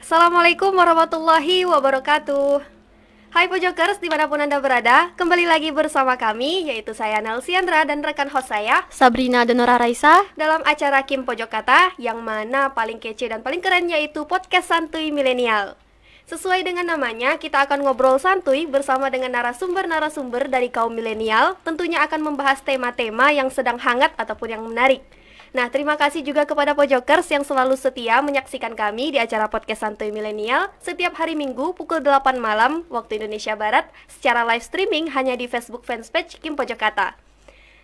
Assalamualaikum warahmatullahi wabarakatuh. Hai Pojokers dimanapun Anda berada, kembali lagi bersama kami, yaitu saya Nelsiandra dan rekan host saya Sabrina Donora Raisa dalam acara Kim Pojok Kata, yang mana paling kece dan paling keren yaitu podcast santuy milenial. Sesuai dengan namanya, kita akan ngobrol santuy bersama dengan narasumber-narasumber dari kaum milenial, tentunya akan membahas tema-tema yang sedang hangat ataupun yang menarik. Nah, terima kasih juga kepada Pojokers yang selalu setia menyaksikan kami di acara podcast santuy milenial setiap hari Minggu pukul 8 malam waktu Indonesia Barat secara live streaming hanya di Facebook fanpage Kim Pojok Kata.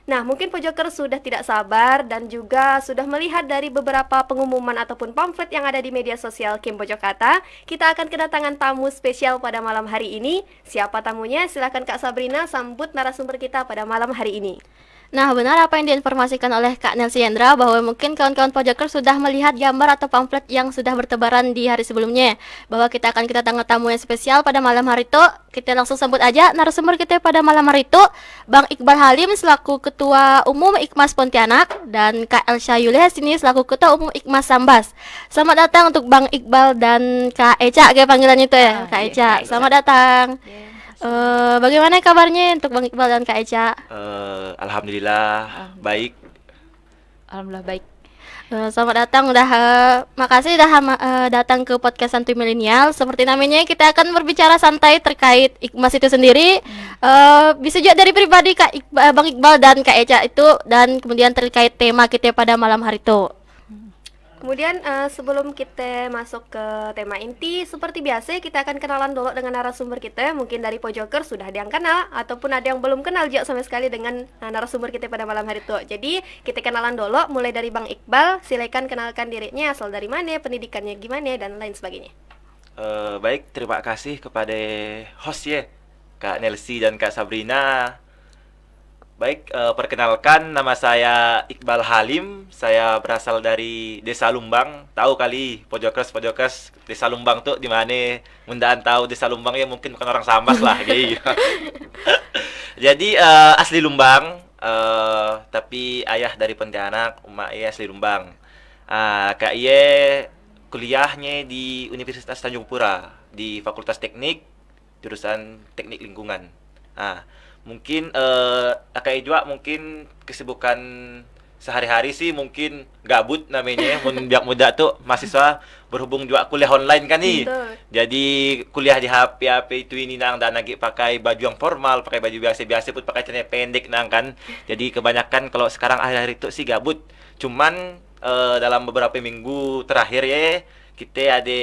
Nah, mungkin Pojokers sudah tidak sabar dan juga sudah melihat dari beberapa pengumuman ataupun pamflet yang ada di media sosial Kim Pojok Kata. Kita akan kedatangan tamu spesial pada malam hari ini. Siapa tamunya? Silahkan Kak Sabrina sambut narasumber kita pada malam hari ini. Nah, benar apa yang diinformasikan oleh Kak Nelsiandra bahwa mungkin kawan-kawan Pojokers sudah melihat gambar atau pamflet yang sudah bertebaran di hari sebelumnya, bahwa kita akan kedatangan tamu yang spesial pada malam hari itu. Kita langsung sambut aja narasumber kita pada malam hari itu, Bang Iqbal Halim selaku Ketua Umum Ikmas Pontianak dan Kak Elsha Yulias ini selaku Ketua Umum Ikmas Sambas. Selamat datang untuk Bang Iqbal dan Kak Eca, kayak panggilannya itu ya, Kak Eca. Selamat datang. Bagaimana kabarnya untuk Bang Iqbal dan Kak Eca? Alhamdulillah baik. Alhamdulillah baik. Selamat datang, makasih udah datang ke podcast Santuy Milenial. Seperti namanya, kita akan berbicara santai terkait Ikmas itu sendiri. Bisa juga dari pribadi Bang Iqbal dan Kak Eca itu, dan kemudian terkait tema kita pada malam hari itu. Kemudian sebelum kita masuk ke tema inti, seperti biasa kita akan kenalan dulu dengan narasumber kita. Mungkin dari Pojokers sudah ada yang kenal ataupun ada yang belum kenal juga sama sekali dengan narasumber kita pada malam hari itu. Jadi kita kenalan dulu, mulai dari Bang Iqbal. Silakan kenalkan dirinya, asal dari mana, pendidikannya gimana, dan lain sebagainya. Baik, terima kasih kepada host ya, Kak Nelsi dan Kak Sabrina. Baik, perkenalkan, nama saya Iqbal Halim. Saya berasal dari Desa Lumbang. Tahu kali Pojokers Desa Lumbang tuh di mana? Mundaan tahu Desa Lumbang ya, mungkin bukan orang Sambas lah gitu. Jadi asli Lumbang, tapi ayah dari Pontianak, emak iya asli Lumbang. Kak Iye kuliahnya di Universitas Tanjung Pura di Fakultas Teknik, jurusan Teknik Lingkungan. Mungkin Kak juga mungkin kesibukan sehari-hari sih mungkin gabut namanya. Biak muda tuh mahasiswa, berhubung juga kuliah online kan nih. Jadi kuliah di HP itu ini nang dan lagi pakai baju yang formal, pakai baju biasa-biasa pun pakai celana pendek nang kan. Jadi kebanyakan kalau sekarang akhir-akhir itu sih gabut. Cuman dalam beberapa minggu terakhir ya kita ada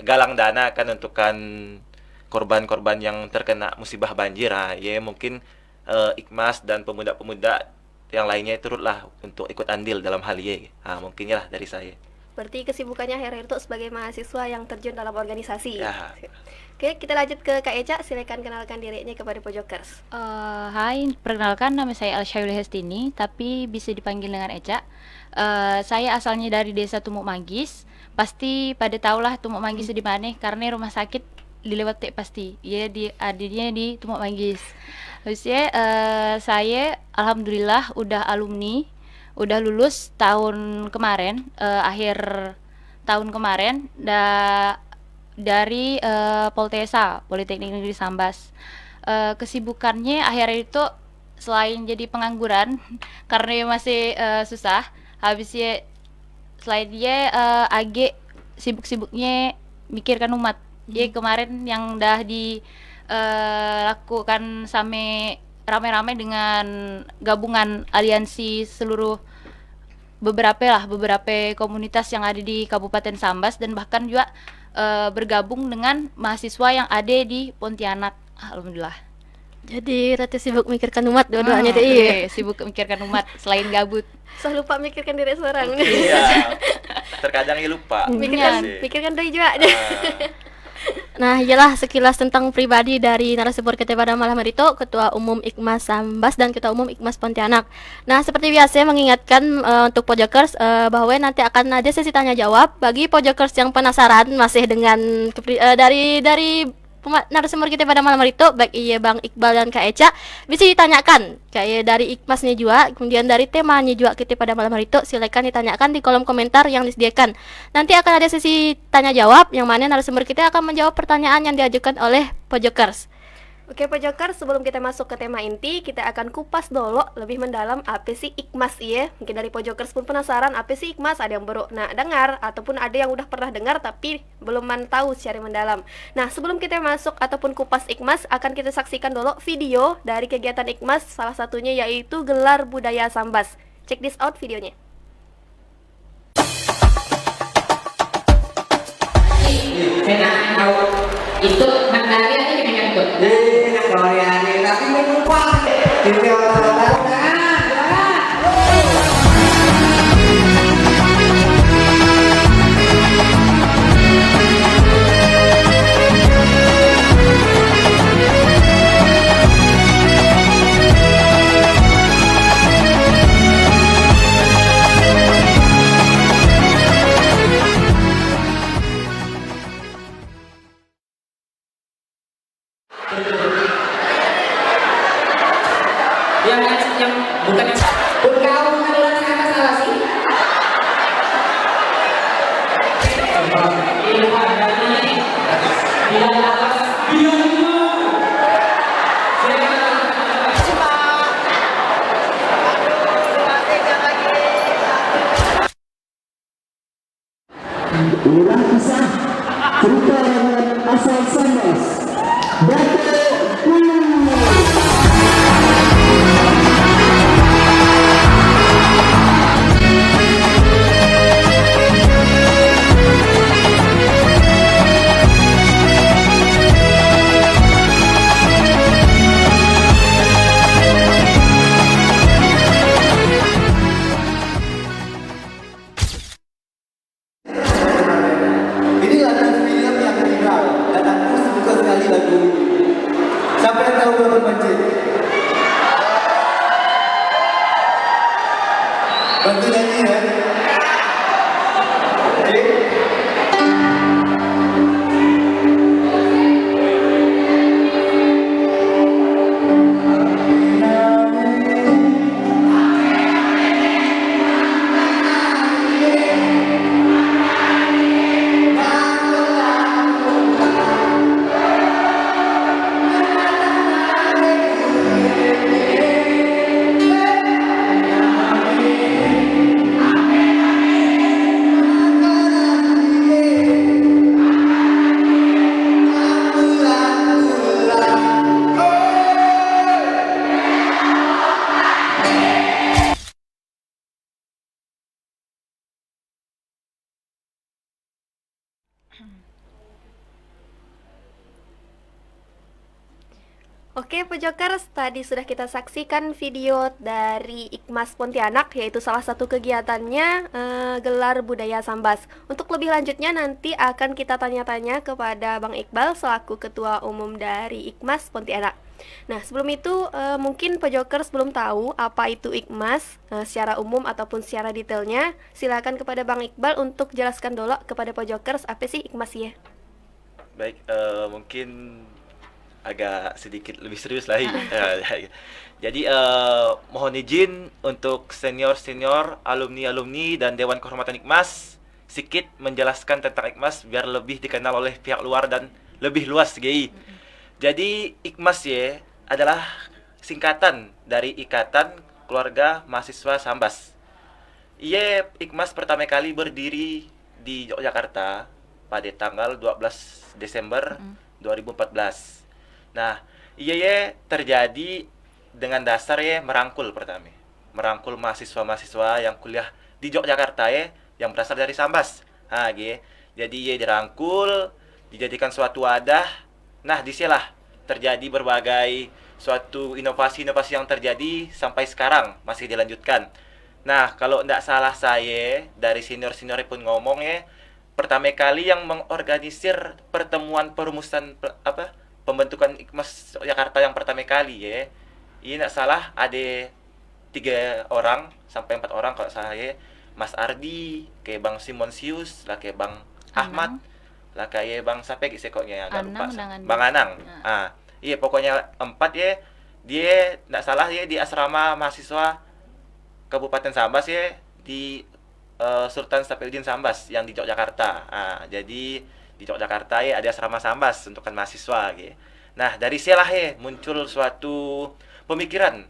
galang dana kan untuk korban-korban yang terkena musibah banjir. Ya mungkin Ikmas dan pemuda-pemuda yang lainnya turutlah untuk ikut andil dalam hal ini. Mungkin lah dari saya. Berarti kesibukannya akhir-akhir itu sebagai mahasiswa yang terjun dalam organisasi. Ya. Oke, kita lanjut ke Kak Eca. Silakan kenalkan dirinya kepada Pojokers. Hai, perkenalkan nama saya Elsha Yulias, tapi bisa dipanggil dengan Eca. Saya asalnya dari Desa Tumuk Manggis. Pasti pada tahulah Tumuk Manggis di mana, karena rumah sakit dilewati pasti. Ya, adanya di Tumuk Manggis. Terusnya saya alhamdulillah udah alumni, udah lulus tahun kemarin, akhir tahun kemarin dari Poltesa, Politeknik Negeri Sambas. Kesibukannya akhir itu selain jadi pengangguran karena masih susah, habisnya selain dia agak sibuk-sibuknya mikirkan umat. Ya kemarin yang udah dilakukan sampai ramai-ramai dengan gabungan aliansi seluruh beberapa komunitas yang ada di Kabupaten Sambas, dan bahkan juga bergabung dengan mahasiswa yang ada di Pontianak. Alhamdulillah. Jadi rata sibuk mikirkan umat dua-duanya deh. Iya. Sibuk mikirkan umat selain gabut. Saya lupa mikirkan diri seorang. Iya. Terkadang lupa. Mikirkan doi juga. Nah, iyalah sekilas tentang pribadi dari narasumber kita pada malam hari itu, Ketua Umum Ikmas Sambas dan Ketua Umum Ikmas Pontianak. Nah, seperti biasa mengingatkan untuk Pojokers bahwa nanti akan ada sesi tanya jawab bagi Pojokers yang penasaran masih dengan dari narasumber kita pada malam hari itu, baik iya Bang Iqbal dan Kak Eca, bisa ditanyakan kayak dari Ikmasnya juga, kemudian dari temanya juga kita pada malam hari itu, silakan ditanyakan di kolom komentar yang disediakan. Nanti akan ada sesi tanya jawab yang mana narasumber kita akan menjawab pertanyaan yang diajukan oleh Pojokers. Oke Pojokers, sebelum kita masuk ke tema inti, kita akan kupas dulu lebih mendalam apa sih Ikmas ya. Mungkin dari Pojokers pun penasaran apa sih Ikmas, ada yang baru dengar ataupun ada yang udah pernah dengar tapi belum tahu secara mendalam. Nah, sebelum kita masuk ataupun kupas Ikmas, akan kita saksikan dulu video dari kegiatan Ikmas, salah satunya yaitu Gelar Budaya Sambas. Check this out videonya. Itu mandari aja dengan itu. Nak Korea tapi mau lupa. Di orang yang bukan yang bergaul adalah apa salah sih? Ulah kisah cerita dengan asal Sambas Dato' Kuno. Inilah film yang viral dan aku suka sekali lagu ini. Siapa yang tahu berapa masjid? Bantu nyanyi ya. Oke. Oke Pojokers, tadi sudah kita saksikan video dari Ikmas Pontianak, yaitu salah satu kegiatannya Gelar Budaya Sambas. Untuk lebih lanjutnya nanti akan kita tanya-tanya kepada Bang Iqbal selaku Ketua Umum dari Ikmas Pontianak. Nah, sebelum itu mungkin Pojokers belum tahu apa itu Ikmas secara umum ataupun secara detailnya. Silakan kepada Bang Iqbal untuk jelaskan dulu kepada Pojokers apa sih Ikmas ya. Baik, mungkin agak sedikit lebih serius lagi. Jadi mohon izin untuk senior-senior, alumni-alumni dan Dewan Kehormatan Ikmas sedikit menjelaskan tentang Ikmas biar lebih dikenal oleh pihak luar dan lebih luas GI. Jadi Ikmas ya adalah singkatan dari Ikatan Keluarga Mahasiswa Sambas. Ia Ikmas pertama kali berdiri di Yogyakarta pada tanggal 12 Desember 2014. Nah, iya terjadi dengan dasar merangkul pertama. Merangkul mahasiswa-mahasiswa yang kuliah di Yogyakarta yang berasal dari Sambas. Nah, jadi dirangkul, dijadikan suatu wadah. Nah, disinilah terjadi berbagai suatu inovasi-inovasi yang terjadi sampai sekarang masih dilanjutkan. Nah, kalau tidak salah saya dari senior-senior pun ngomong pertama kali yang mengorganisir pertemuan perumusan pembentukan Ikmas Jakarta yang pertama kali ini tidak salah ada 3 orang sampai 4 orang kalau saya, Mas Ardi, kayak Bang Simonsius, lah kayak Bang Ahmad, lah kayak Bang Sapek isekoknya agak lupa. Anang dengan Bang Anang. Nah. Iya pokoknya 4 ya. Dia nggak salah ya di asrama mahasiswa Kabupaten Sambas ya di Sultan Sapeuddin Sambas yang di Yogyakarta. Jadi di Yogyakarta ya ada asrama Sambas untuk kan mahasiswa gitu. Nah, dari sialah ya muncul suatu pemikiran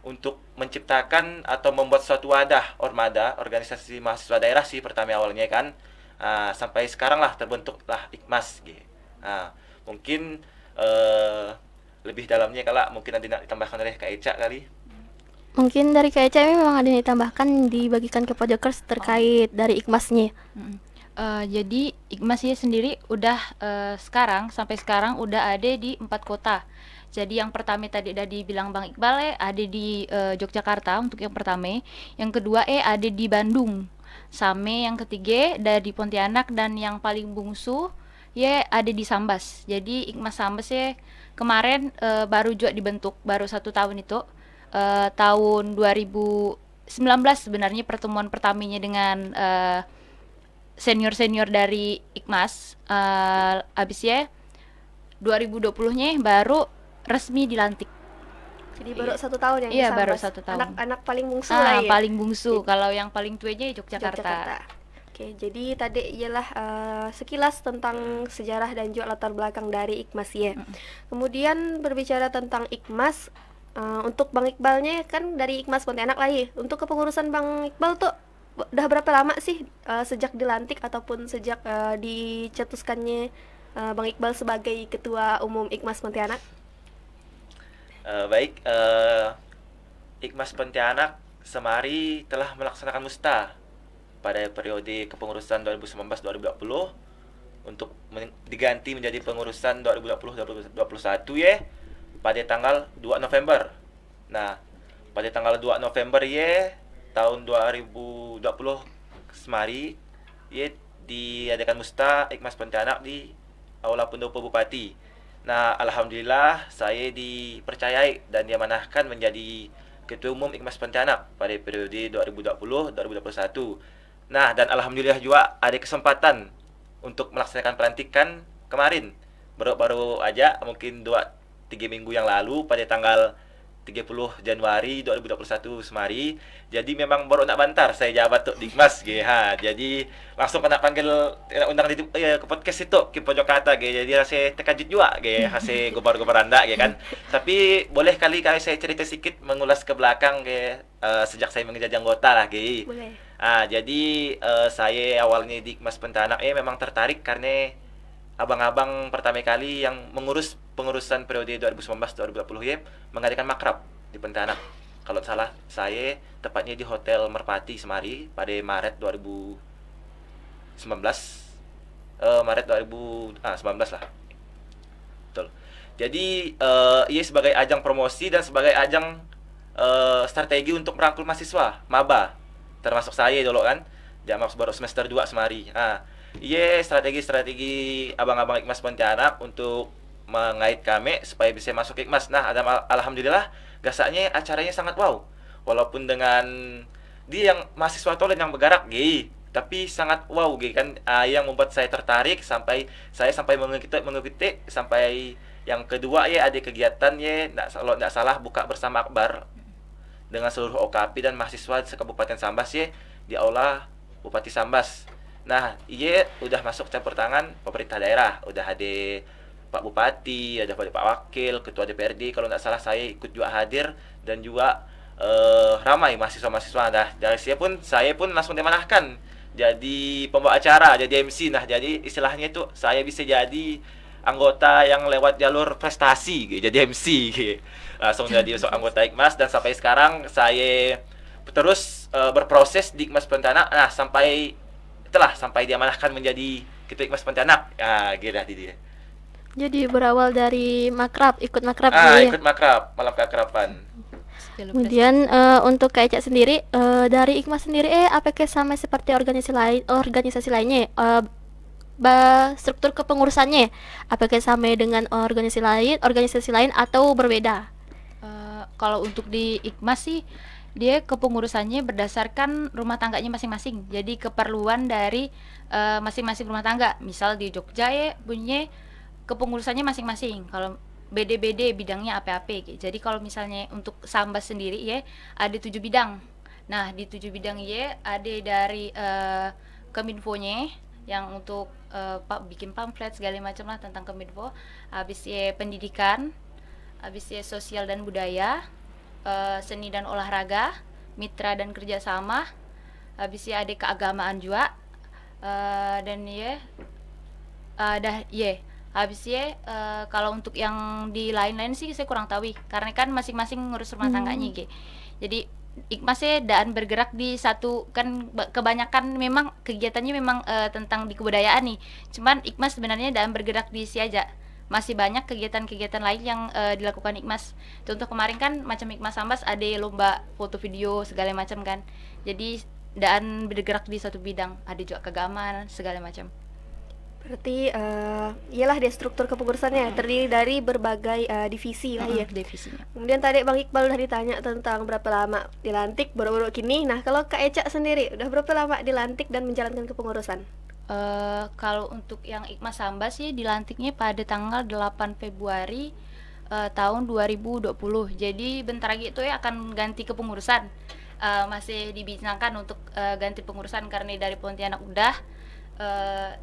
untuk menciptakan atau membuat suatu wadah ormada, organisasi mahasiswa daerah sih pertama awalnya kan. Sampai sekarang lah terbentuklah IKMAS gitu. Mungkin lebih dalamnya kalau mungkin nanti nak ditambahkan oleh Kak Eca kali. Mungkin dari KCM memang ada yang ditambahkan dibagikan ke Pojokers terkait dari IKMAS-nya. Jadi IKMAS sendiri udah sampai sekarang udah ada di 4 kota. Jadi yang pertama tadi udah dibilang Bang Iqbal ada di Yogyakarta untuk yang pertama. Yang kedua ada di Bandung. Sama yang ketiga dari Pontianak dan yang paling bungsu ada di Sambas. Jadi IKMAS Sambas kemarin baru juga dibentuk, baru 1 tahun itu. Tahun 2019 sebenarnya pertemuan pertamanya dengan senior-senior dari IKMAS. Abisnya 2020-nya baru resmi dilantik. Jadi baru 1 tahun yang Iya, di baru Sambas. 1 tahun. Anak-anak paling bungsu lah ya. Paling bungsu. Kalau yang paling tuanya Yogyakarta. Oke, jadi tadi ialah sekilas tentang sejarah dan juga latar belakang dari IKMAS ya. Kemudian berbicara tentang IKMAS, untuk Bang Iqbalnya kan dari IKMAS Pontianak lah ya. Untuk kepengurusan Bang Iqbal tuh udah berapa lama sih sejak dilantik ataupun sejak dicetuskannya Bang Iqbal sebagai Ketua Umum IKMAS Pontianak? Baik, IKMAS Pontianak Semari telah melaksanakan musta pada periode kepengurusan 2019-2020 untuk diganti menjadi pengurusan 2020-2021 ya pada tanggal 2 November. Nah, pada tanggal 2 November ya tahun 2020 Semari ya diadakan musta IKMAS Pontianak di Aula Pendopo Bupati. Nah, alhamdulillah saya dipercayai dan diamanahkan menjadi Ketua Umum IKMAS Pontianak pada periode 2020-2021. Nah, dan alhamdulillah juga ada kesempatan untuk melaksanakan pelantikan kemarin. Baru aja mungkin 2-3 minggu yang lalu pada tanggal 30 Januari 2021 Semari. Jadi memang baru nak bantar saya jabat tuh di IKMAS Jadi langsung kena panggil undang ke podcast itu ke pojok kata Jadi saya terkejut juga hasil gobar-gobar anda kan. Tapi boleh kali saya cerita sedikit mengulas ke belakang sejak saya menjadi anggota lah Boleh. Jadi saya awalnya di IKMAS Pontianak memang tertarik karena abang-abang pertama kali yang mengurus pengurusan periode 2019-2020 mengadakan makrab di Pontianak. Kalau salah saya tepatnya di Hotel Merpati Semari pada Maret 2019. Maret 2019 lah. Betul. Jadi ia sebagai ajang promosi dan sebagai ajang strategi untuk merangkul mahasiswa maba. Termasuk saya dulu kan. Dia baru semester 2 Semari. Strategi abang-abang IKMAS Pontianak untuk mengait kami supaya bisa masuk IKMAS. Nah, alhamdulillah gasaknya acaranya sangat wow. Walaupun dengan dia yang mahasiswa tolen yang bergerak tapi sangat wow kan yang membuat saya tertarik sampai mengikuti sampai yang kedua ada kegiatan kalau tidak salah buka bersama akbar dengan seluruh OKP dan mahasiswa se-Kabupaten Sambas di Aula Bupati Sambas. Nah, udah masuk campur tangan pemerintah daerah, udah ada Pak Bupati, ada Pak Wakil, Ketua DPRD, kalau tidak salah saya ikut juga hadir dan juga ramai mahasiswa-mahasiswa. Nah, dari saya pun langsung dimanahkan jadi pembawa acara, jadi MC. Nah, jadi istilahnya itu saya bisa jadi anggota yang lewat jalur prestasi, jadi MC. Langsung jadi anggota IKMAS dan sampai sekarang saya terus berproses di IKMAS Pontianak. Nah, sampai diamanahkan menjadi Ketua IKMAS Pontianak. Gitu dia. Jadi berawal dari makrab, ikut makrab Ikut makrab, malam keakraban. Kemudian untuk Kak Eca sendiri dari IKMAS sendiri apakah sama seperti organisasi lainnya? Struktur kepengurusannya apakah sama dengan organisasi lain atau berbeda? Kalau untuk di IKMAS sih dia kepengurusannya berdasarkan rumah tangganya masing-masing. Jadi keperluan dari masing-masing rumah tangga. Misal di Jogja ya bunyinya kepengurusannya masing-masing. Kalau BD-BD bidangnya apa-apa gitu. Jadi kalau misalnya untuk Sambas sendiri ya ada 7 bidang. Nah, di 7 bidang ya ada dari Kominfo-nya yang untuk bikin pamflet segala macam lah tentang Kominfo. Habis ya pendidikan, habis ya sosial dan budaya, seni dan olahraga, mitra dan kerjasama, habis ya ada keagamaan juga, dan ya dah ya habis ya kalau untuk yang di lain-lain sih saya kurang tahu karena kan masing-masing ngurus rumah tangganya gitu. Jadi Ikmasnya dan bergerak di satu kan kebanyakan memang kegiatannya memang tentang di kebudayaan nih. Cuman Ikmas sebenarnya dan bergerak di si aja. Masih banyak kegiatan-kegiatan lain yang dilakukan Ikmas. Contoh kemarin kan macam Ikmas Sambas ada lomba foto video segala macam kan. Jadi dan bergerak di satu bidang. Ada juga keagamaan segala macam. Berarti iyalah dia struktur kepengurusannya terdiri dari berbagai divisi lah ya. Divisinya. Kemudian tadi Bang Iqbal udah ditanya tentang berapa lama dilantik baru-baru kini. Nah, kalau Kak Eca sendiri udah berapa lama dilantik dan menjalankan kepengurusan? Kalau untuk yang Ikmas Sambas sih dilantiknya pada tanggal 8 Februari tahun 2020. Jadi bentar lagi itu ya akan ganti kepengurusan. Masih dibincangkan untuk ganti pengurusan karena dari Pontianak udah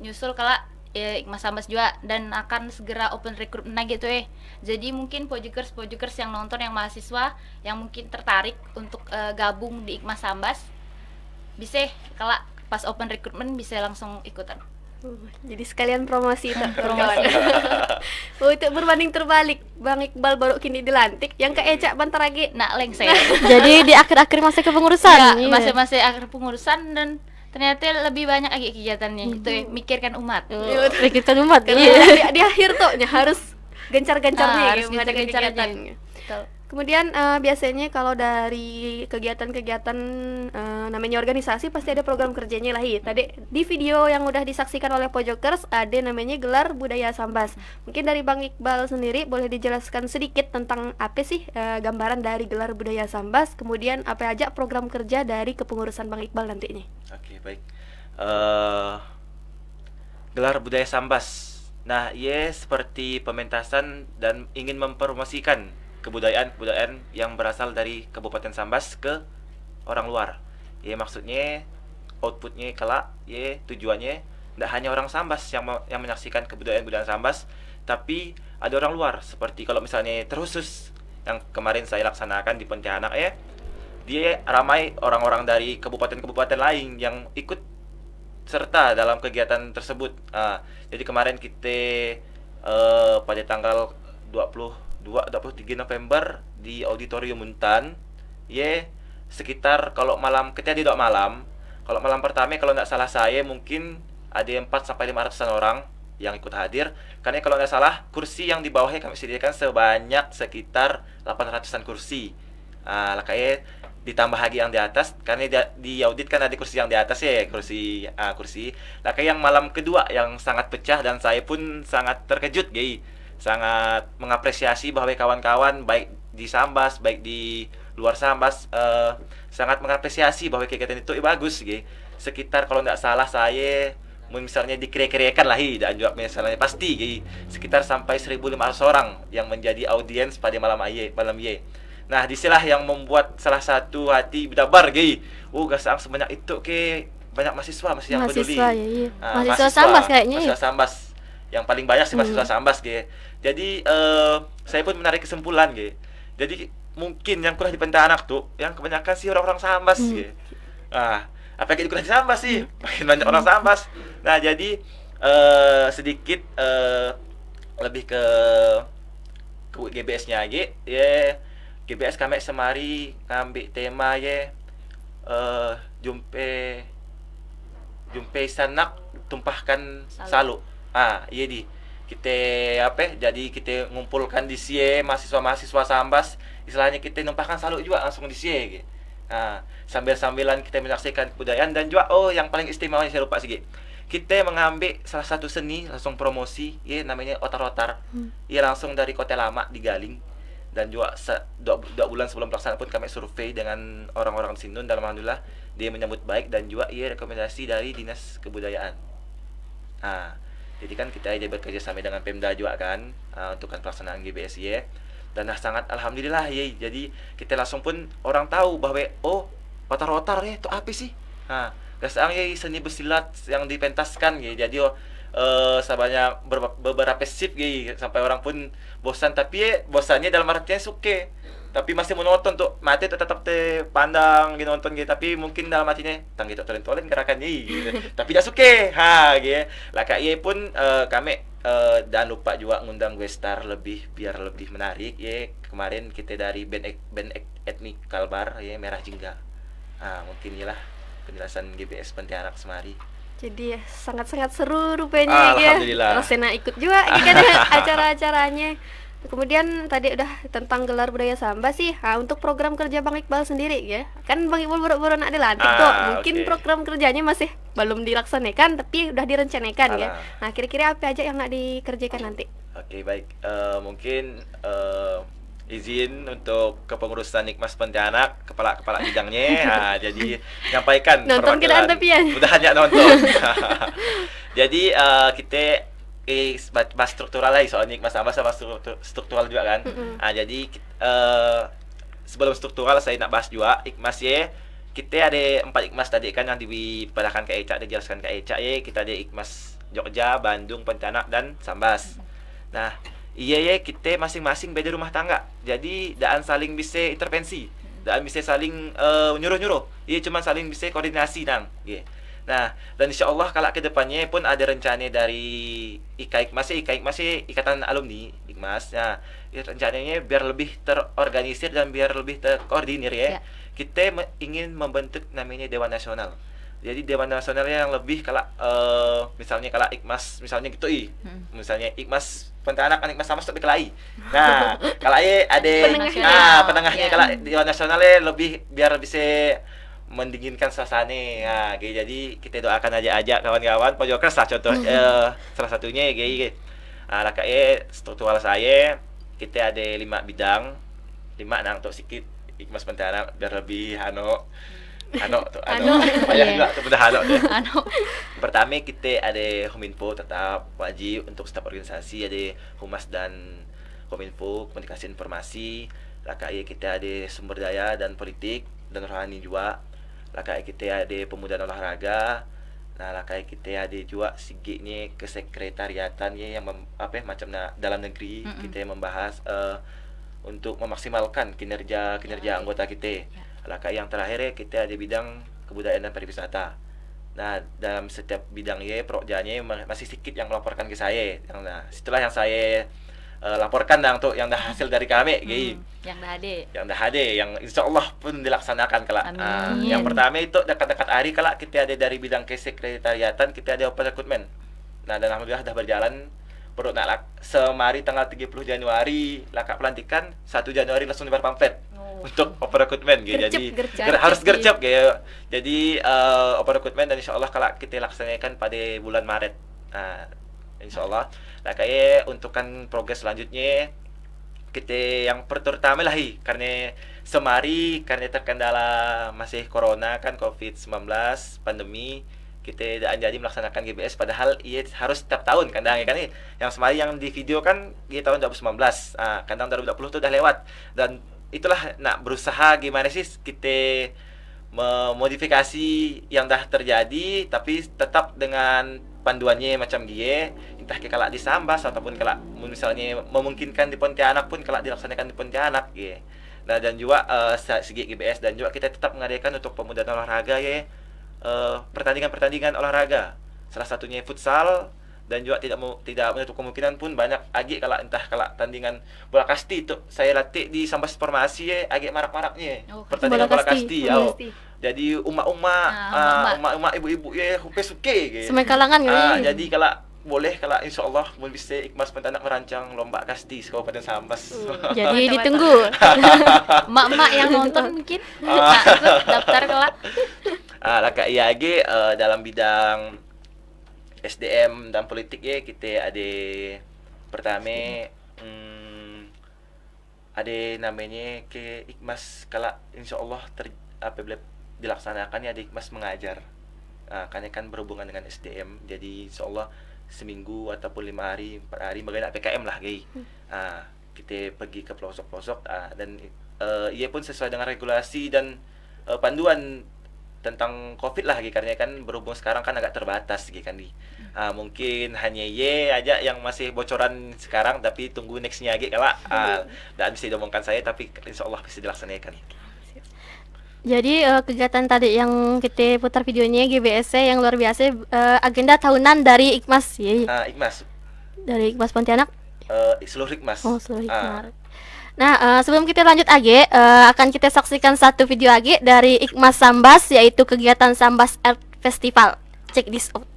nyusul kalau Ikmas Sambas juga dan akan segera open recruitment gitu ya. Jadi mungkin pojokers yang nonton yang mahasiswa yang mungkin tertarik untuk gabung di Ikmas Sambas bisa kalau pas open recruitment bisa langsung ikutan. Jadi sekalian promosi itu. Oh, itu berbanding terbalik. Bang Iqbal baru kini dilantik, yang Kak Eca bentar lagi Nak leng saya. Jadi di akhir-akhir masa kepengurusan. Ya, masa-masa akhir pengurusan dan ternyata lebih banyak lagi kegiatannya itu ya, mikirkan umat. Pikirkan umat. karena di akhir tuh harus gencar-gencarnya harus mengadakan gencar-gencarnya. kegiatannya. Betul. Kemudian biasanya kalau dari kegiatan-kegiatan namanya organisasi pasti ada program kerjanya lah ya. Tadi di video yang udah disaksikan oleh Pojokers ada namanya Gelar Budaya Sambas. Mungkin dari Bang Iqbal sendiri boleh dijelaskan sedikit tentang apa sih gambaran dari Gelar Budaya Sambas, kemudian apa aja program kerja dari kepengurusan Bang Iqbal nantinya. Oke, baik. Gelar Budaya Sambas. Nah, ia seperti pementasan dan ingin mempromosikan kebudayaan yang berasal dari Kabupaten Sambas ke orang luar. Ya maksudnya outputnya kelak, ya tujuannya tidak hanya orang Sambas yang menyaksikan kebudayaan Sambas, tapi ada orang luar. Seperti kalau misalnya terkhusus yang kemarin saya laksanakan di Pontianak ya, dia ramai orang-orang dari kabupaten-kabupaten lain yang ikut serta dalam kegiatan tersebut. Jadi kemarin kita pada tanggal 23 November di Auditorium Muntan sekitar kalau malam kita tidak malam, kalau malam pertama kalau tidak salah saya mungkin ada 4-500an orang yang ikut hadir, karena kalau tidak salah kursi yang di bawahnya kami sediakan sebanyak sekitar 800an kursi. Kayak ditambah lagi yang di atas karena di audit kan ada kursi yang di atas ya, kursi. Kayak yang malam kedua yang sangat pecah dan saya pun sangat terkejut sangat mengapresiasi bahwa kawan-kawan baik di Sambas baik di luar Sambas sangat mengapresiasi bahwa kegiatan itu bagus sekitar kalau tidak salah saya misalnya dikira-kirakan lah dan juga misalnya pasti sekitar sampai 1.500 orang yang menjadi audiens pada malam Y. Nah disilah yang membuat salah satu hati berdebar gasang sebanyak itu banyak mahasiswa yang peduli. Mahasiswa Sambas kayaknya. Mahasiswa Sambas yang paling banyak sih mahasiswa Sambas Jadi saya pun menarik kesimpulan Jadi mungkin yang kuliah di Pontianak tuh yang kebanyakan sih orang-orang Sambas apa yang kuliah di Sambas sih makin banyak orang Sambas. Nah jadi sedikit lebih ke GBS-nya GBS kami semari ngambil tema jumpe sanak tumpahkan salu. Jadi kita ngumpulkan di sie mahasiswa Sambas, istilahnya kita numpahkan salu juga langsung di sie sambil-sambilan kita menyaksikan kebudayaan dan juga yang paling istimewa yang saya lupa kita mengambil salah satu seni langsung promosi namanya otar-otar langsung dari Kota Lama di Galing. dan juga 2 bulan sebelum pelaksanaan pun kami survei dengan orang-orang Sindun, dan alhamdulillah dia menyambut baik dan juga ia rekomendasi dari Dinas Kebudayaan. Nah, jadi kan kita aja bekerja sama dengan Pemda juga kan untuk kan pelaksanaan GBS ya. Dan sangat alhamdulillah ya. Jadi kita langsung pun orang tahu bahwa oh rotar-rotar ya itu apa sih? Nah, gasang ya seni bersilat yang dipentaskan ya. Jadi sebanyak beberapa shift ya, sampai orang pun bosan, tapi ya bosannya dalam artian suke. Tapi masih menonton tuh, mati tuh tetap pandang gitu nonton gitu, tapi mungkin dalam hatinya tang gitu tolen gerakannya gitu. Tapi tidak suke gitu. Lah kayak pun kami dan lupa juga ngundang Westar biar lebih menarik ya. Kemarin kita dari band etnik Kalbar ya, Merah Jingga. Mungkin inilah penjelasan GBS Pontianak Semari. Jadi sangat-sangat seru rupanya ya. Alhamdulillah. Rasanya ikut juga kan acara-acaranya. Kemudian tadi udah tentang gelar budaya Samba sih. Untuk program kerja Bang Iqbal sendiri ya. Kan Bang Iqbal baru nak dilantik tuh. Mungkin program kerjanya masih belum dilaksanakan tapi udah direncanakan ya. Nah, kira-kira apa aja yang nak dikerjakan nanti? Oke, baik. Mungkin izin untuk kepengurusan Ikmas Pontianak, kepala bidangnya. Jadi nyampaikan nonton kita antepian. Udah hanya nonton. Jadi kita bahas struktural lagi, soalnya Ikmas sama struktural juga kan. Jadi sebelum struktural saya nak bahas juga Ikmas ya. Kita ada 4 Ikmas tadi kan yang dipadahkan ke Eca, dijelaskan ke Eca ya. Kita ada Ikmas Jogja, Bandung, Pontianak, dan Sambas. Nah, iya ya, kita masing-masing beda rumah tangga. Jadi daan saling bisa intervensi, daan bisa saling nyuruh-nyuruh. Iya, cuma saling bisa koordinasi nang. Yeah. Nah, dan insya Allah kalau ke depannya pun ada rencana dari Ikmas Ikatan Alumni Ikmas. Nah, rencananya biar lebih terorganisir dan biar lebih terkoordinir ya. Kita ingin membentuk namanya Dewan Nasional. Jadi Dewan Nasionalnya yang lebih kalau misalnya kalau Ikmas misalnya gitu misalnya Ikmas Pontianak kan Ikmas sama stop berkelahi. Nah, kalau ada penengahnya kalau Dewan Nasionalnya lebih biar bisa mendinginkan suasana. Nah, jadi kita doakan aja kawan-kawan Pojokers lah contoh salah satunya gitu. Nah, kayak struktural saya kita ada 5 bidang. 5 nang untuk sedikit Ikmas Pontianak biar lebih ano juga tuh udah halo tuh. Pertama kita ada Kominfo, tetap wajib untuk staf organisasi, ada Humas dan Kominfo, komunikasi informasi. Kayak kita ada sumber daya dan politik dan rohani juga. Kayak kita ada pemuda dan olahraga. Nah, kayak kita ada juga sigiknya kesekretariatan yang macam dalam negeri. Kita membahas untuk memaksimalkan kinerja anggota kita. Kayak yang terakhir kita ada bidang kebudayaan dan pariwisata. Nah, dalam setiap bidangnya prokjanya masih sedikit yang melaporkan ke saya. Setelah yang saya laporkan untuk yang dah hasil dari kami yang dah ada yang insya Allah pun dilaksanakan kelak. Yang pertama itu dekat-dekat hari kelak kita ada dari bidang kesekretariatan, kita ada open recruitment. Nah, dan alhamdulillah dah berjalan. Perut nak semari tanggal 30 Januari lakak pelantikan, 1 Januari langsung dibar pamflet untuk open recruitment gitu. Jadi harus gercep gitu. Jadi open recruitment dan insya Allah kelak kita laksanakan pada bulan Maret. Nah, insya Allah. Nah, kayak untuk kan progres selanjutnya kita yang pertama lah karena semari karena terkendala masih corona kan COVID-19 pandemi, kita tidak jadi melaksanakan GBS padahal ia harus setiap tahun kandang kan yang semari yang di video kan di tahun 2019. Kandang 2020 itu udah lewat dan itulah nak berusaha gimana sih kita memodifikasi yang dah terjadi tapi tetap dengan panduannya macam gie, entah kalau di Sambas ataupun kalau misalnya memungkinkan di Pontianak pun kalau dilaksanakan di Pontianak gie. Nah, dan juga segi GBS dan juga kita tetap mengadakan untuk pemuda dan olahraga ya pertandingan olahraga. Salah satunya futsal dan juga tidak menutup kemungkinan pun banyak agi kalau entah kalau tandingan bola kasti itu saya latih di Sambas Formasi ya agak marak-maraknya pertandingan bola kasti. Jadi umat ibu-ibu ya suke gitu. Semua kalangan jadi kalau boleh kalau insya Allah mau bisa Ikmas Pontianak merancang lomba kasti di Kabupaten Sambas. Jadi ditunggu mak-mak yang nonton mungkin ikut daftar kelak. Kak IAG dalam bidang SDM dan politik ya kita ada pertama ada namanya ke Ikmas kalau insya Allah apabila dilaksanakan ya di Ikmas mengajar. Karena kan berhubungan dengan SDM, jadi insya Allah seminggu ataupun 5 hari 4 hari bagaimana PKM lah guys. Kita pergi ke pelosok-pelosok dan ia pun sesuai dengan regulasi dan panduan tentang COVID lah karena kan berhubung sekarang kan agak terbatas kan di mungkin hanya aja yang masih bocoran sekarang, tapi tunggu nextnya kalau dan bisa diomongkan saya, tapi insya Allah bisa dilaksanakan. Jadi kegiatan tadi yang kita putar videonya GBSC yang luar biasa, agenda tahunan dari Ikmas ya. Ikmas Dari Ikmas Pontianak. Seluruh Ikmas. Oh, seluruh Ikmas. Nah, sebelum kita lanjut Age, akan kita saksikan satu video Age dari Ikmas Sambas, yaitu kegiatan Sambas Art Festival. Check this out.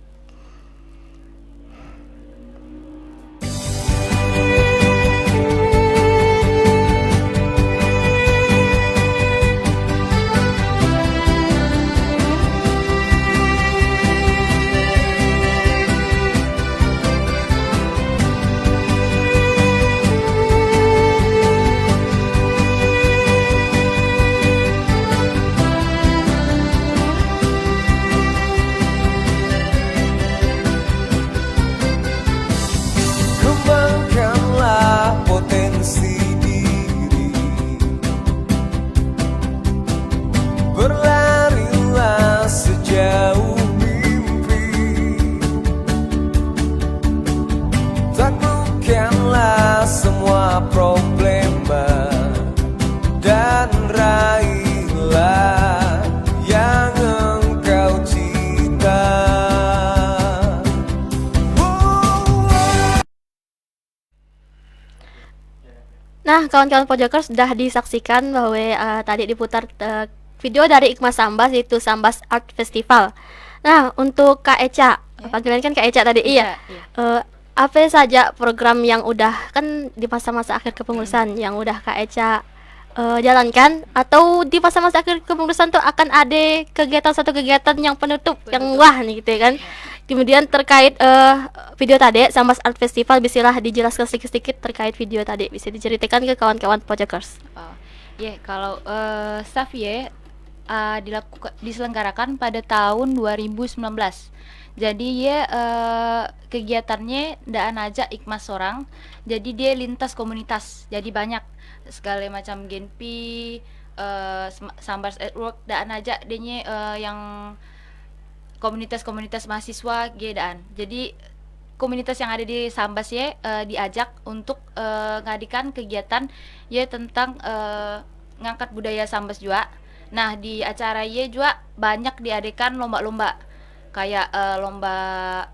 Kembangkanlah potensi diri, berlarilah sejauh mimpi, taklukkanlah semua problema dan raihlah yang engkau cita. Nah, kawan-kawan Pojokers sudah disaksikan bahwa tadi diputar video dari Ikmas Sambas, yaitu Sambas Art Festival. Nah, untuk Kak Eca, panggilan kan Kak Eca tadi, iya. Apa saja program yang udah kan di masa-masa akhir kepengurusan yang udah Kak Eca jalankan, atau di masa-masa akhir kepengurusan tuh akan ada satu kegiatan yang penutup yang wah nih gitu ya kan. Kemudian terkait video tadi Sambas Art Festival, bisalah dijelaskan sedikit-sedikit terkait video tadi, bisa diceritakan ke kawan-kawan Pojokers. Kalau SAF diselenggarakan pada tahun 2019. Jadi kegiatannya daan aja Ikmas orang. Jadi dia lintas komunitas. Jadi banyak segala macam Genpi, Sambas at Work daan aja dia yang komunitas-komunitas mahasiswa gedaan. Jadi komunitas yang ada di Sambas diajak untuk ngadikan kegiatan tentang ngangkat budaya Sambas juga. Nah, di acara juga banyak diadakan lomba-lomba kayak lomba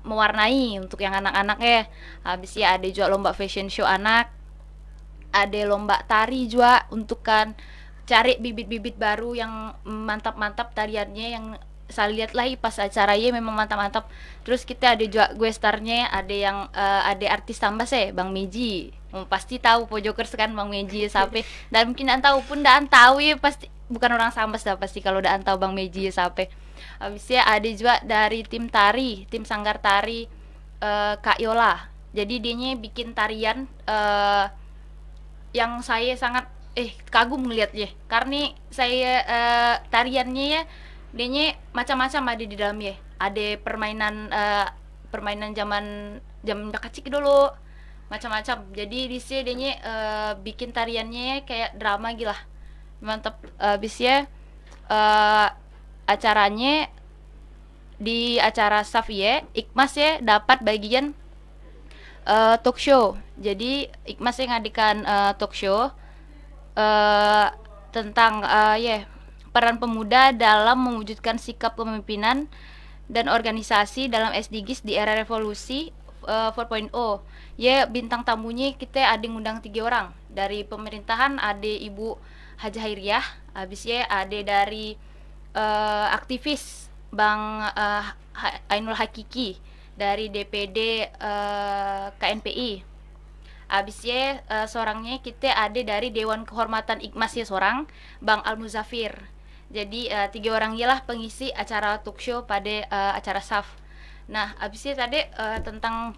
mewarnai untuk yang anak-anak Habis ada juga lomba fashion show anak. Ada lomba tari juga untuk kan cari bibit-bibit baru yang mantap-mantap tariannya, yang saya lihat lah pas acaranya memang mantap-mantap. Terus kita ada juga guestarnya, ada yang ada artis Sambas Bang Meji. Pasti tahu Pojokers kan Bang Meji sampai, dan mungkin tahu pun daan tahu pasti bukan orang Sambas dah pasti kalau daan tahu Bang Meji sampai. Habisnya ada juga dari tim tari, tim sanggar tari Kak Yola. Jadi dianya bikin tarian yang saya sangat kagum ngeliatnya, karena saya tariannya dianya macam-macam ada di dalamnya. Ada permainan zaman kecil dulu, macam-macam. Jadi di sini dianya bikin tariannya kayak drama gila, mantap. Habisnya acaranya di acara SAF Ikmas dapat bagian talk show. Jadi Ikmas ngadikan talk show tentang peran pemuda dalam mewujudkan sikap kepemimpinan dan organisasi dalam SDGs di era revolusi 4.0. Bintang tamunya kita ada ngundang 3 orang. Dari pemerintahan ada Ibu Haja Hairiah, habisnya ada dari aktivis Bang Ainul Hakiki dari DPD KNPI. Habisnya seorangnya kita ada dari Dewan Kehormatan Ikmas seorang Bang Al Muzafir. Jadi 3 orang ialah pengisi acara talk show pada acara SAF. Nah, habisnya tadi tentang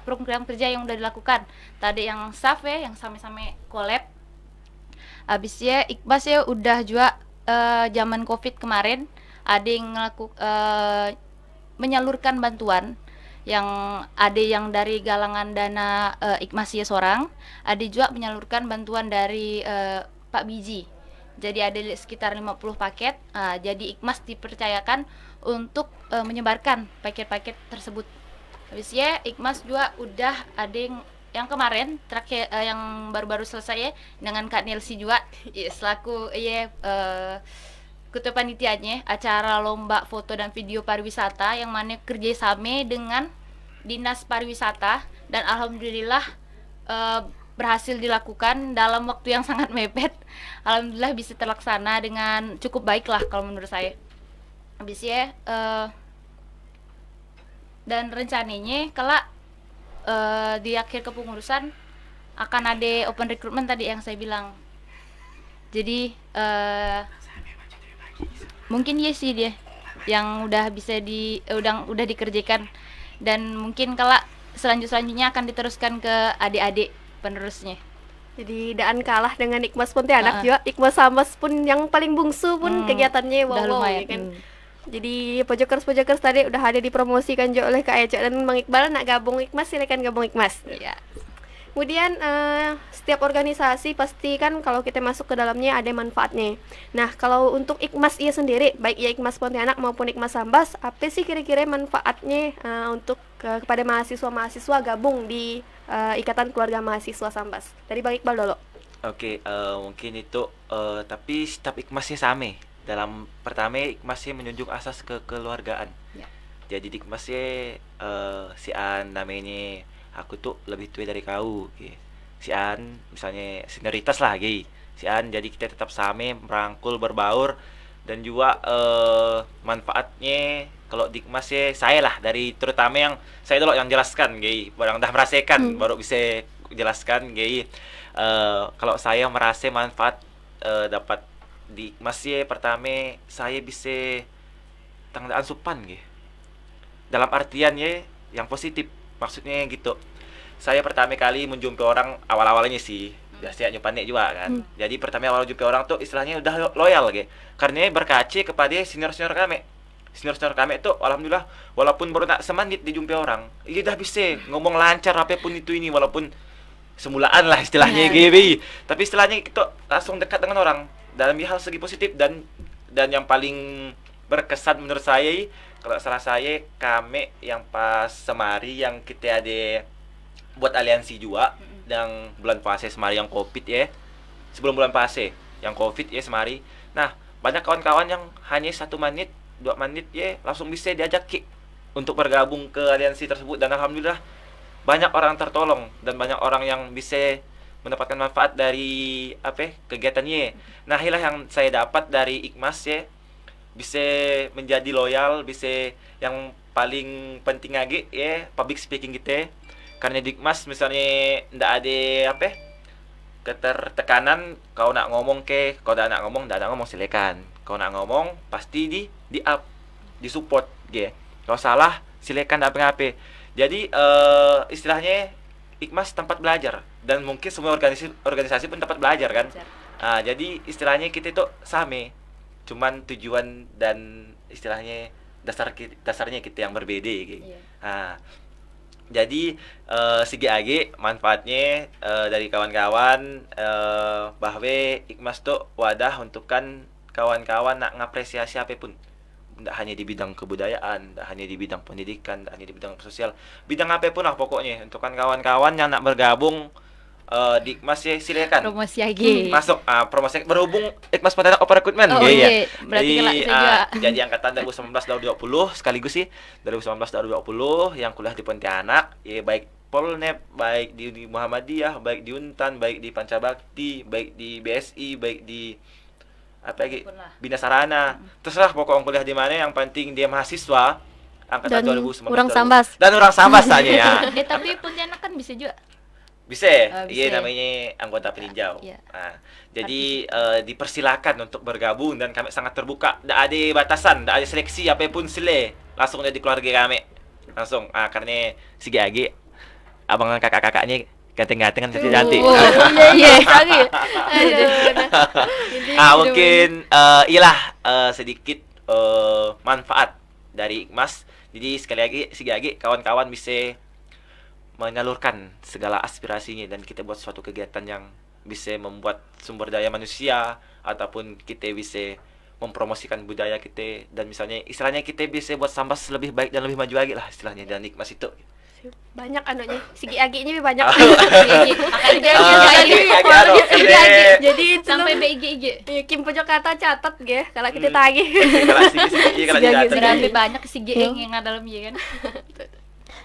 program kerja yang udah dilakukan. Tadi yang SAF ya, yang sama-sama collab. Habis ya Ikhmas ya udah juga zaman Covid kemarin ada yang menyalurkan bantuan, yang ada yang dari galangan dana Ikhmas ya seorang, ada juga menyalurkan bantuan dari Pak Biji. Jadi ada sekitar 50 paket. Jadi Ikhmas dipercayakan untuk menyebarkan paket-paket tersebut. Habis ya Ikhmas juga udah ada yang kemarin terakhir yang baru-baru selesai ya dengan Kak Nelsi juga ya, selaku ketua panitianya acara lomba foto dan video pariwisata yang mana kerjasama dengan Dinas Pariwisata, dan alhamdulillah berhasil dilakukan dalam waktu yang sangat mepet. Alhamdulillah bisa terlaksana dengan cukup baik lah kalau menurut saya. Habis ya dan rencananya kelak di akhir kepengurusan akan ada open recruitment tadi yang saya bilang. Jadi mungkin ya sih dia yang udah bisa udah dikerjakan, dan mungkin kelak selanjutnya akan diteruskan ke adik-adik penerusnya. Jadi daan kalah dengan Ikhmas Pontianak juga. Ikhmas Sambas pun yang paling bungsu pun kegiatannya udah wow lumayan. ya kan. Jadi pojokers tadi udah ada dipromosikan juga oleh Kak Eca dan Bang Iqbal. Nak gabung Ikhmas, silakan gabung Ikhmas. Iya. Kemudian setiap organisasi pasti kan kalau kita masuk ke dalamnya ada manfaatnya. Nah, kalau untuk Ikhmas ia sendiri, baik ya Ikhmas Pontianak maupun Ikhmas Sambas, apa sih kira-kira manfaatnya untuk kepada mahasiswa-mahasiswa gabung di Ikatan Keluarga Mahasiswa Sambas? Dari Bang Iqbal dulu. Oke, mungkin itu tapi setiap Ikhmasnya sama. Dalam pertama Ikhmasnya menjunjung asas kekeluargaan. Ya. Jadi di Ikhmasnya si An namanya aku tuh lebih tua dari kau, gitu. Si An misalnya senioritas lah, gitu. Si An jadi kita tetap sama, merangkul, berbaur, dan juga manfaatnya kalau di Ikhmasnya saya lah, dari terutama yang saya dulu yang jelaskan, gitu. Barang dah merasakan baru bisa jelaskan, gitu. Kalau saya merasa manfaat dapat di Ikhmasnya, pertama saya bisa tanggaan supan, gitu. Dalam artian ya yang positif, maksudnya gitu. Saya pertama kali menjumpai orang awal-awalnya sih biasanya nyumpanik juga kan. Jadi pertama awal jumpai orang tuh istilahnya udah loyal gitu. Karena berkaca kepada senior-senior kami. Senior-senior kami itu alhamdulillah walaupun baru tak semenit dijumpai orang, iya dah bisa ngomong lancar apapun itu ini, walaupun semulaan lah istilahnya gitu. Tapi istilahnya kita langsung dekat dengan orang dalam hal segi positif, dan yang paling berkesan menurut saya, kalau salah saya kami yang pas Semari yang kita ada buat aliansi juga yang bulan puasa Semari yang Covid ya, sebelum bulan puasa yang Covid ya Semari. Nah banyak kawan-kawan yang hanya 1 menit 2 menit ya langsung bisa diajak kick untuk bergabung ke aliansi tersebut, dan alhamdulillah banyak orang tertolong dan banyak orang yang bisa mendapatkan manfaat dari kegiatannya. Nah inilah yang saya dapat dari Ikhmas ya, bisa menjadi loyal, bisa yang paling penting lagi ya public speaking kita. Karena di Ikhmas misalnya ndak ada ketertekanan, kau nak ngomong kau nak ngomong silakan. Kau nak ngomong pasti di up, di support gitu. Kalau salah silakan apa-apa. Jadi istilahnya Ikhmas tempat belajar, dan mungkin semua organisasi pun tempat belajar kan. Jadi istilahnya kita itu sama, cuman tujuan dan istilahnya dasarnya kita yang berbeda gitu. Jadi segi age manfaatnya dari kawan-kawan bahwa Ikhmas tuh wadah untuk kan kawan-kawan nak ngapresiasi apapun. Tidak hanya di bidang kebudayaan, tidak hanya di bidang pendidikan, tidak hanya di bidang sosial, bidang apapun lah pokoknya. Untuk kan kawan-kawan yang nak bergabung di Ikhmas ya silakan. Promosi lagi. Masuk promosi berhubung Ikhmas Pontianak Open Recruitment ya. Berarti jadi angkatan 2019-2020 sekaligus sih 2019-2020 yang kuliah di Pontianak ya, baik Polnep, baik di Muhammadiyah, baik di Untan, baik di Pancabakti, baik di BSI, baik di Bina Sarana. Terserah pokok kuliah di mana, yang penting dia mahasiswa angkatan Dan 2019 orang Sambas. Dan orang Sambas saja ya. Tapi Pontianak kan bisa juga. Bisa. Iya namanya anggota peninjau. Jadi dipersilakan untuk bergabung, dan kami sangat terbuka. Tidak ada batasan, tidak ada seleksi apapun langsung jadi keluarga kami. langsung karena si Agi abang kakak-kakaknya ganteng-ganteng kan cantik. Iya. Aduh, nah, Mungkin iyalah sedikit manfaat dari Ikmas. Jadi sekali lagi si Agi kawan-kawan bisa menyalurkan segala aspirasinya dan kita buat suatu kegiatan yang bisa membuat sumber daya manusia ataupun kita bisa mempromosikan budaya kita dan misalnya istilahnya kita bisa buat Sambas lebih baik dan lebih maju lagi lah istilahnya dan Ikmas itu. banyak anunya segi aginya banyak. Jadi Sampai BIG. Kim pojok kata catat ge kalau kita tagih. Berapa banyak si yang ada dalamnya kan?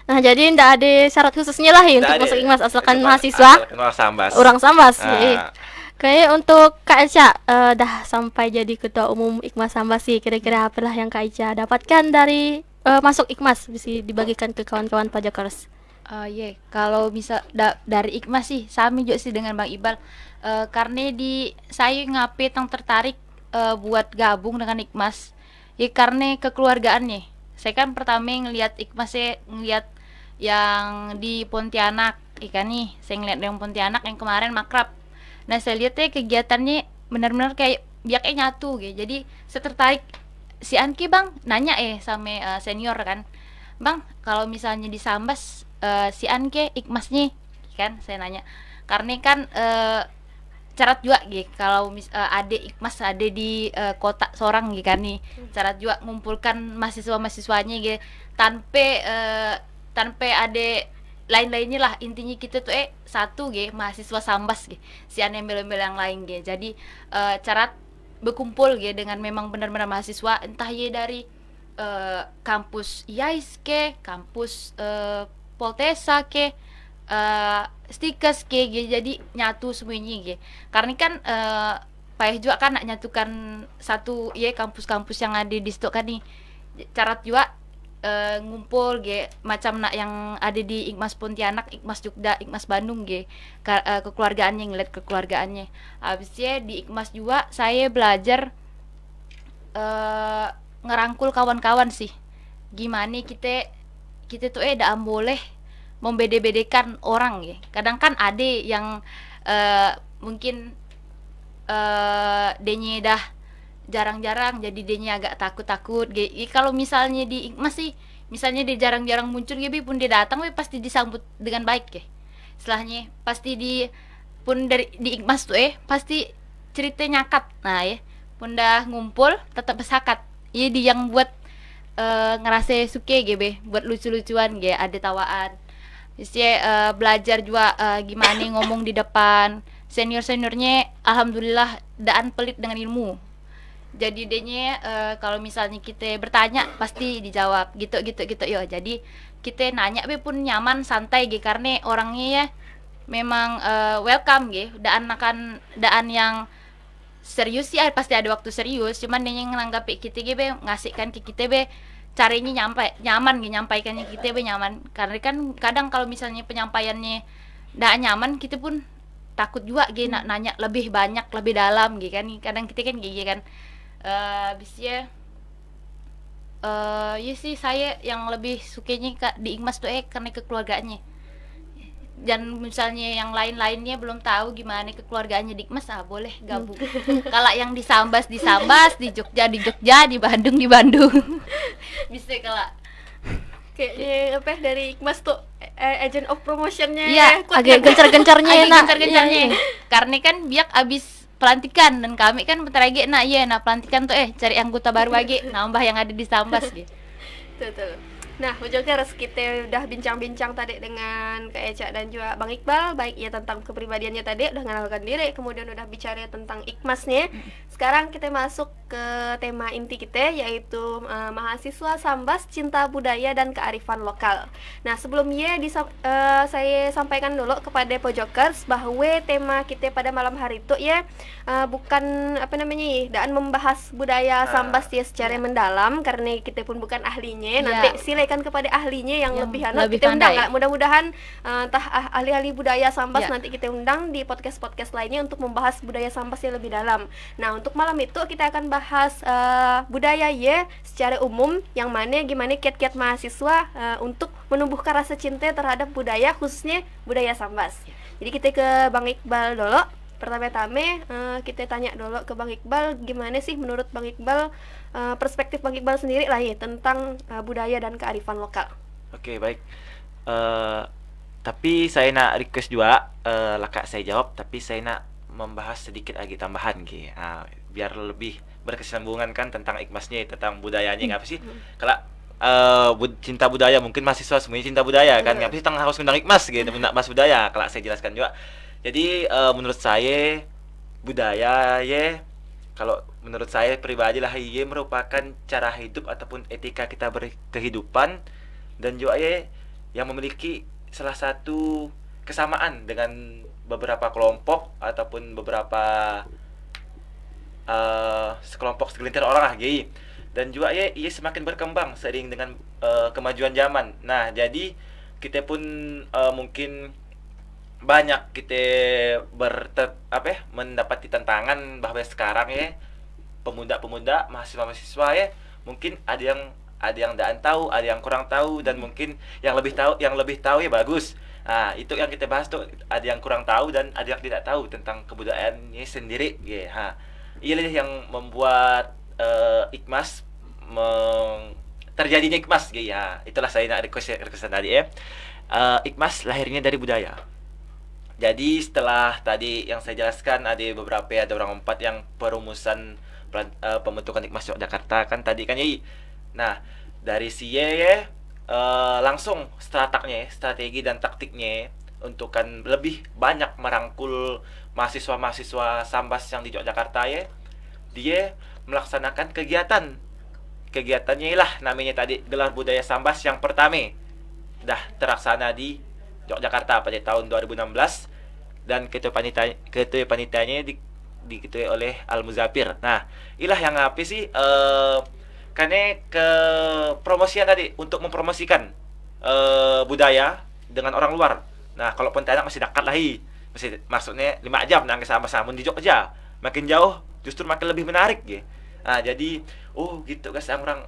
Nah, jadi ndak ada syarat khususnya lah ya untuk masuk Ikmas asalkan mahasiswa Sambas. orang Sambas. Kayak untuk Kak Eca dah sampai jadi ketua umum Ikmas Sambas sih, kira-kira apalah yang Kak Eca dapatkan dari masuk Ikmas bisa dibagikan ke kawan-kawan pajakers. Kalau misal dari Ikmas sih sami juga sih dengan Bang Iqbal. Karena saya ngapain yang tertarik buat gabung dengan Ikmas. Ya karena kekeluargaannya. Saya kan pertama ngelihat Ikmas, saya ngelihat yang di Pontianak, ikan nih. Saya ngelihat yang Pontianak yang kemarin makrab. Nah, saya lihat kegiatannya benar-benar kayak biaknya nyatu gitu. Jadi saya tertarik. Si Anki Bang nanya sama senior kan, Bang kalau misalnya di Sambas si Anki Ikmasnya kan, saya nanya karena kan syarat juga gitu kalau ada Ikmas ada di kota seorang gitu kan nih, syarat juga ngumpulkan mahasiswa-mahasiswanya gitu tanpa ada lain-lainnya lah, intinya kita tuh satu gitu mahasiswa Sambas gitu, si embel-embel yang lain gitu. Jadi syarat berkumpul ya dengan memang benar-benar mahasiswa entah ya dari kampus IAIS ke kampus Poltesa ke Stikes ke jadi nyatu semuanya gitu. Karena kan payah juga kan nak nyatukan satu ya kampus-kampus yang ada di situ kan nih, syarat juga ngumpul ge macam nak yang ada di Ikmas Pontianak, Ikmas Jogja, Ikmas Bandung ge kekeluargaannya, ngeliat kekeluargaannya. Habisnya di Ikmas juga saya belajar ngerangkul kawan-kawan sih. Gimana kita tuh dah boleh membeda-bedakan orang ya. Kadang kan ada yang mungkin denya dah jarang-jarang jadi dia agak takut-takut kalau misalnya di Ikmas sih misalnya dia jarang-jarang muncul gitu pun dia datang pasti disambut dengan baik ya. Setelahnya pasti pun dari di Ikmas tuh pasti cerita nyakat. Nah ya pun dah ngumpul tetap bersakat ya, dia yang buat ngerasa suka gitu buat lucu-lucuan gitu, ada tawaan biasanya. Belajar juga gimana ngomong di depan senior-seniornya, alhamdulillah daan pelit dengan ilmu. Jadi denya kalau misalnya kita bertanya pasti dijawab gitu yo. Jadi kita nanya pun nyaman santai gitu karena orangnya ya memang welcome gitu. Daan yang serius sih pasti ada waktu serius, cuman dia yang nanggapi kita gitu ngasihkan ke kita caranya nyaman gitu, nyampaikannya kita nyaman. Karena kan kadang kalau misalnya penyampaiannya ndak nyaman kita pun takut juga gitu nanya lebih banyak lebih dalam gitu kan. Kadang kita kan gitu kan. Bisnya ya sih saya yang lebih sukanya di Ikmas tuh karena kekeluargaannya. Dan misalnya yang lain-lainnya belum tahu gimana kekeluargaannya di Ikmas, boleh gabung. Kalau yang di Sambas, di Jogja, di Bandung. Bisa kalau kayaknya dari Ikmas tuh agent of promotionnya agak gencar-gencarnya karena kan biak abis pelantikan dan kami kan bentar lagi pelantikan tuh cari anggota baru lagi nambah yang ada di Sambas gitu. Betul. Nah, Pojokers, kita udah bincang-bincang tadi dengan Kak Eca dan juga Bang Iqbal, baik ya tentang kepribadiannya tadi, udah mengenalkan diri, kemudian udah bicara tentang Ikmasnya. Sekarang kita masuk ke tema inti kita, yaitu mahasiswa Sambas, cinta budaya dan kearifan lokal. Nah, sebelumnya saya sampaikan dulu kepada Pojokers bahwa tema kita pada malam hari itu ya bukan dan membahas budaya Sambas ya secara mendalam, karena kita pun bukan ahlinya. Nanti silai sampaikan kepada ahlinya yang lebih lebih kita undang pandai. nggak? Mudah-mudahan entah ahli-ahli budaya Sambas Ya. nanti kita undang di podcast-podcast lainnya untuk membahas budaya Sambas yang lebih dalam. Nah, untuk malam itu kita akan bahas budaya ya secara umum, yang mana gimana kiat-kiat mahasiswa untuk menumbuhkan rasa cinta terhadap budaya, khususnya budaya Sambas. Jadi kita ke Bang Iqbal dulu. Pertama-tama kita tanya dulu ke Bang Iqbal, gimana sih menurut Bang Iqbal perspektif Bang Iqbal sendiri lah ya tentang budaya dan kearifan lokal. Oke, baik. Tapi saya nak request juga, Kak saya jawab, tapi saya nak membahas sedikit lagi tambahan Ki. Biar lebih berkesinambungan kan tentang ikmasnya, tentang budayanya ngapa sih? Kalau cinta budaya, mungkin mahasiswa semuanya cinta budaya kan, ngapa sih harus undang ikmas gitu, nak bahas budaya. Kalau saya jelaskan juga. Jadi menurut saya budaya ya, kalau menurut saya pribadi lah ya merupakan cara hidup ataupun etika kita berkehidupan, dan juga ya yang memiliki salah satu kesamaan dengan beberapa kelompok ataupun beberapa sekelompok segelintir orang lah gitu. Dan juga ya ia semakin berkembang seiring dengan kemajuan zaman. Nah, jadi kita pun mungkin banyak kita mendapati tantangan bahwa sekarang ya pemuda-pemuda, mahasiswa-mahasiswa ya mungkin ada yang tidak tahu, ada yang kurang tahu, dan mungkin yang lebih tahu ya bagus. Nah, itu yang kita bahas tuh, ada yang kurang tahu dan ada yang tidak tahu tentang kebudayaannya sendiri ya. Inilah yang membuat ikmas terjadinya ikmas ya. Itulah saya nak request tadi ya. Ikmas lahirnya dari budaya. Jadi setelah tadi yang saya jelaskan ada orang 4 yang perumusan pembentukan ikmas Yogyakarta kan tadi kan ya. Nah, dari ya langsung strategi dan taktiknya untuk kan lebih banyak merangkul mahasiswa-mahasiswa Sambas yang di Yogyakarta ya. Dia melaksanakan kegiatannya lah namanya tadi Gelar Budaya Sambas yang pertama dah terlaksana di Yogyakarta pada tahun 2016, dan ketua panitianya diketuai oleh Al Muzafir. Nah, inilah yang apa sih karena ke promosian tadi untuk mempromosikan budaya dengan orang luar. Nah, kalau Pontianak masih dekat lah masih maksudnya 5 jam nang sama-sama di Jogja. Makin jauh justru makin lebih menarik gitu. Nah, jadi gitu guys orang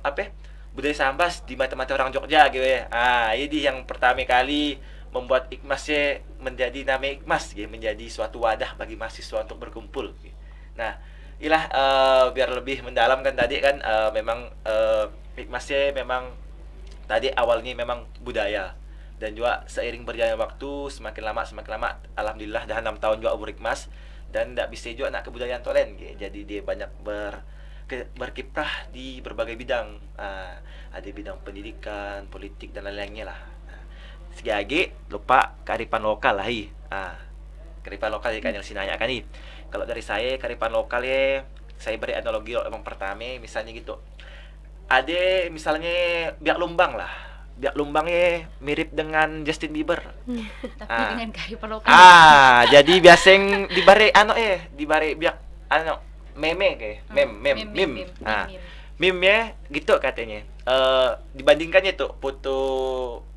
budaya Sambas di mata-mata orang Jogja gitu ya. Ini yang pertama kali membuat ikmasnya menjadi nama ikmas gitu, menjadi suatu wadah bagi mahasiswa untuk berkumpul gitu. Nah, inilah biar lebih mendalam kan tadi kan memang ikmasnya memang tadi awalnya memang budaya, dan juga seiring berjalannya waktu semakin lama alhamdulillah dah 6 tahun juga berikmas, dan tidak bisa juga nak kebudayaan tolen gitu. Jadi dia banyak berkiprah di berbagai bidang, ada bidang pendidikan, politik dan lain-lainnya lah. Sekali lupa kearifan lokal lah kearifan lokal ya kan yang sinanya kan kalau dari saya kearifan lokal ya saya beri analogi yang pertama misalnya gitu, ada misalnya Biak Lumbang ya mirip dengan Justin Bieber Tapi dengan kearifan lokal. jadi biasanya dibari biak meme kayak meme meme-nya gitu katanya. Dibandingkannya tuh foto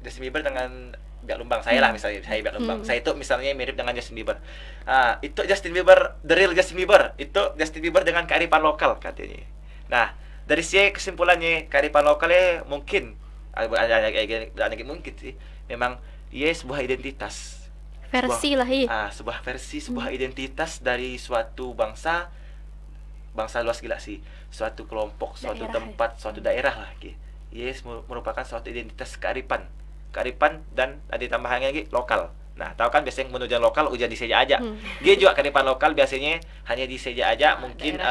Justin Bieber dengan Biak Lumbang, saya lah misalnya, saya Biak Lumbang, saya itu misalnya mirip dengan Justin Bieber. Itu Justin Bieber, the real Justin Bieber, itu Justin Bieber dengan kearifan lokal katanya. Nah, dari sini kesimpulannya kearifan lokalnya mungkin mungkin sih memang dia sebuah identitas, Versi lah sebuah versi, sebuah identitas dari suatu bangsa luas gila sih, suatu kelompok, suatu tempat, suatu daerah lah gitu. Yes, merupakan suatu identitas kearifan dan ada tambahannya lagi lokal. Nah, tahu kan biasanya menunjang lokal ujian di Seja aja. Dia juga kearifan lokal biasanya hanya di Seja aja mungkin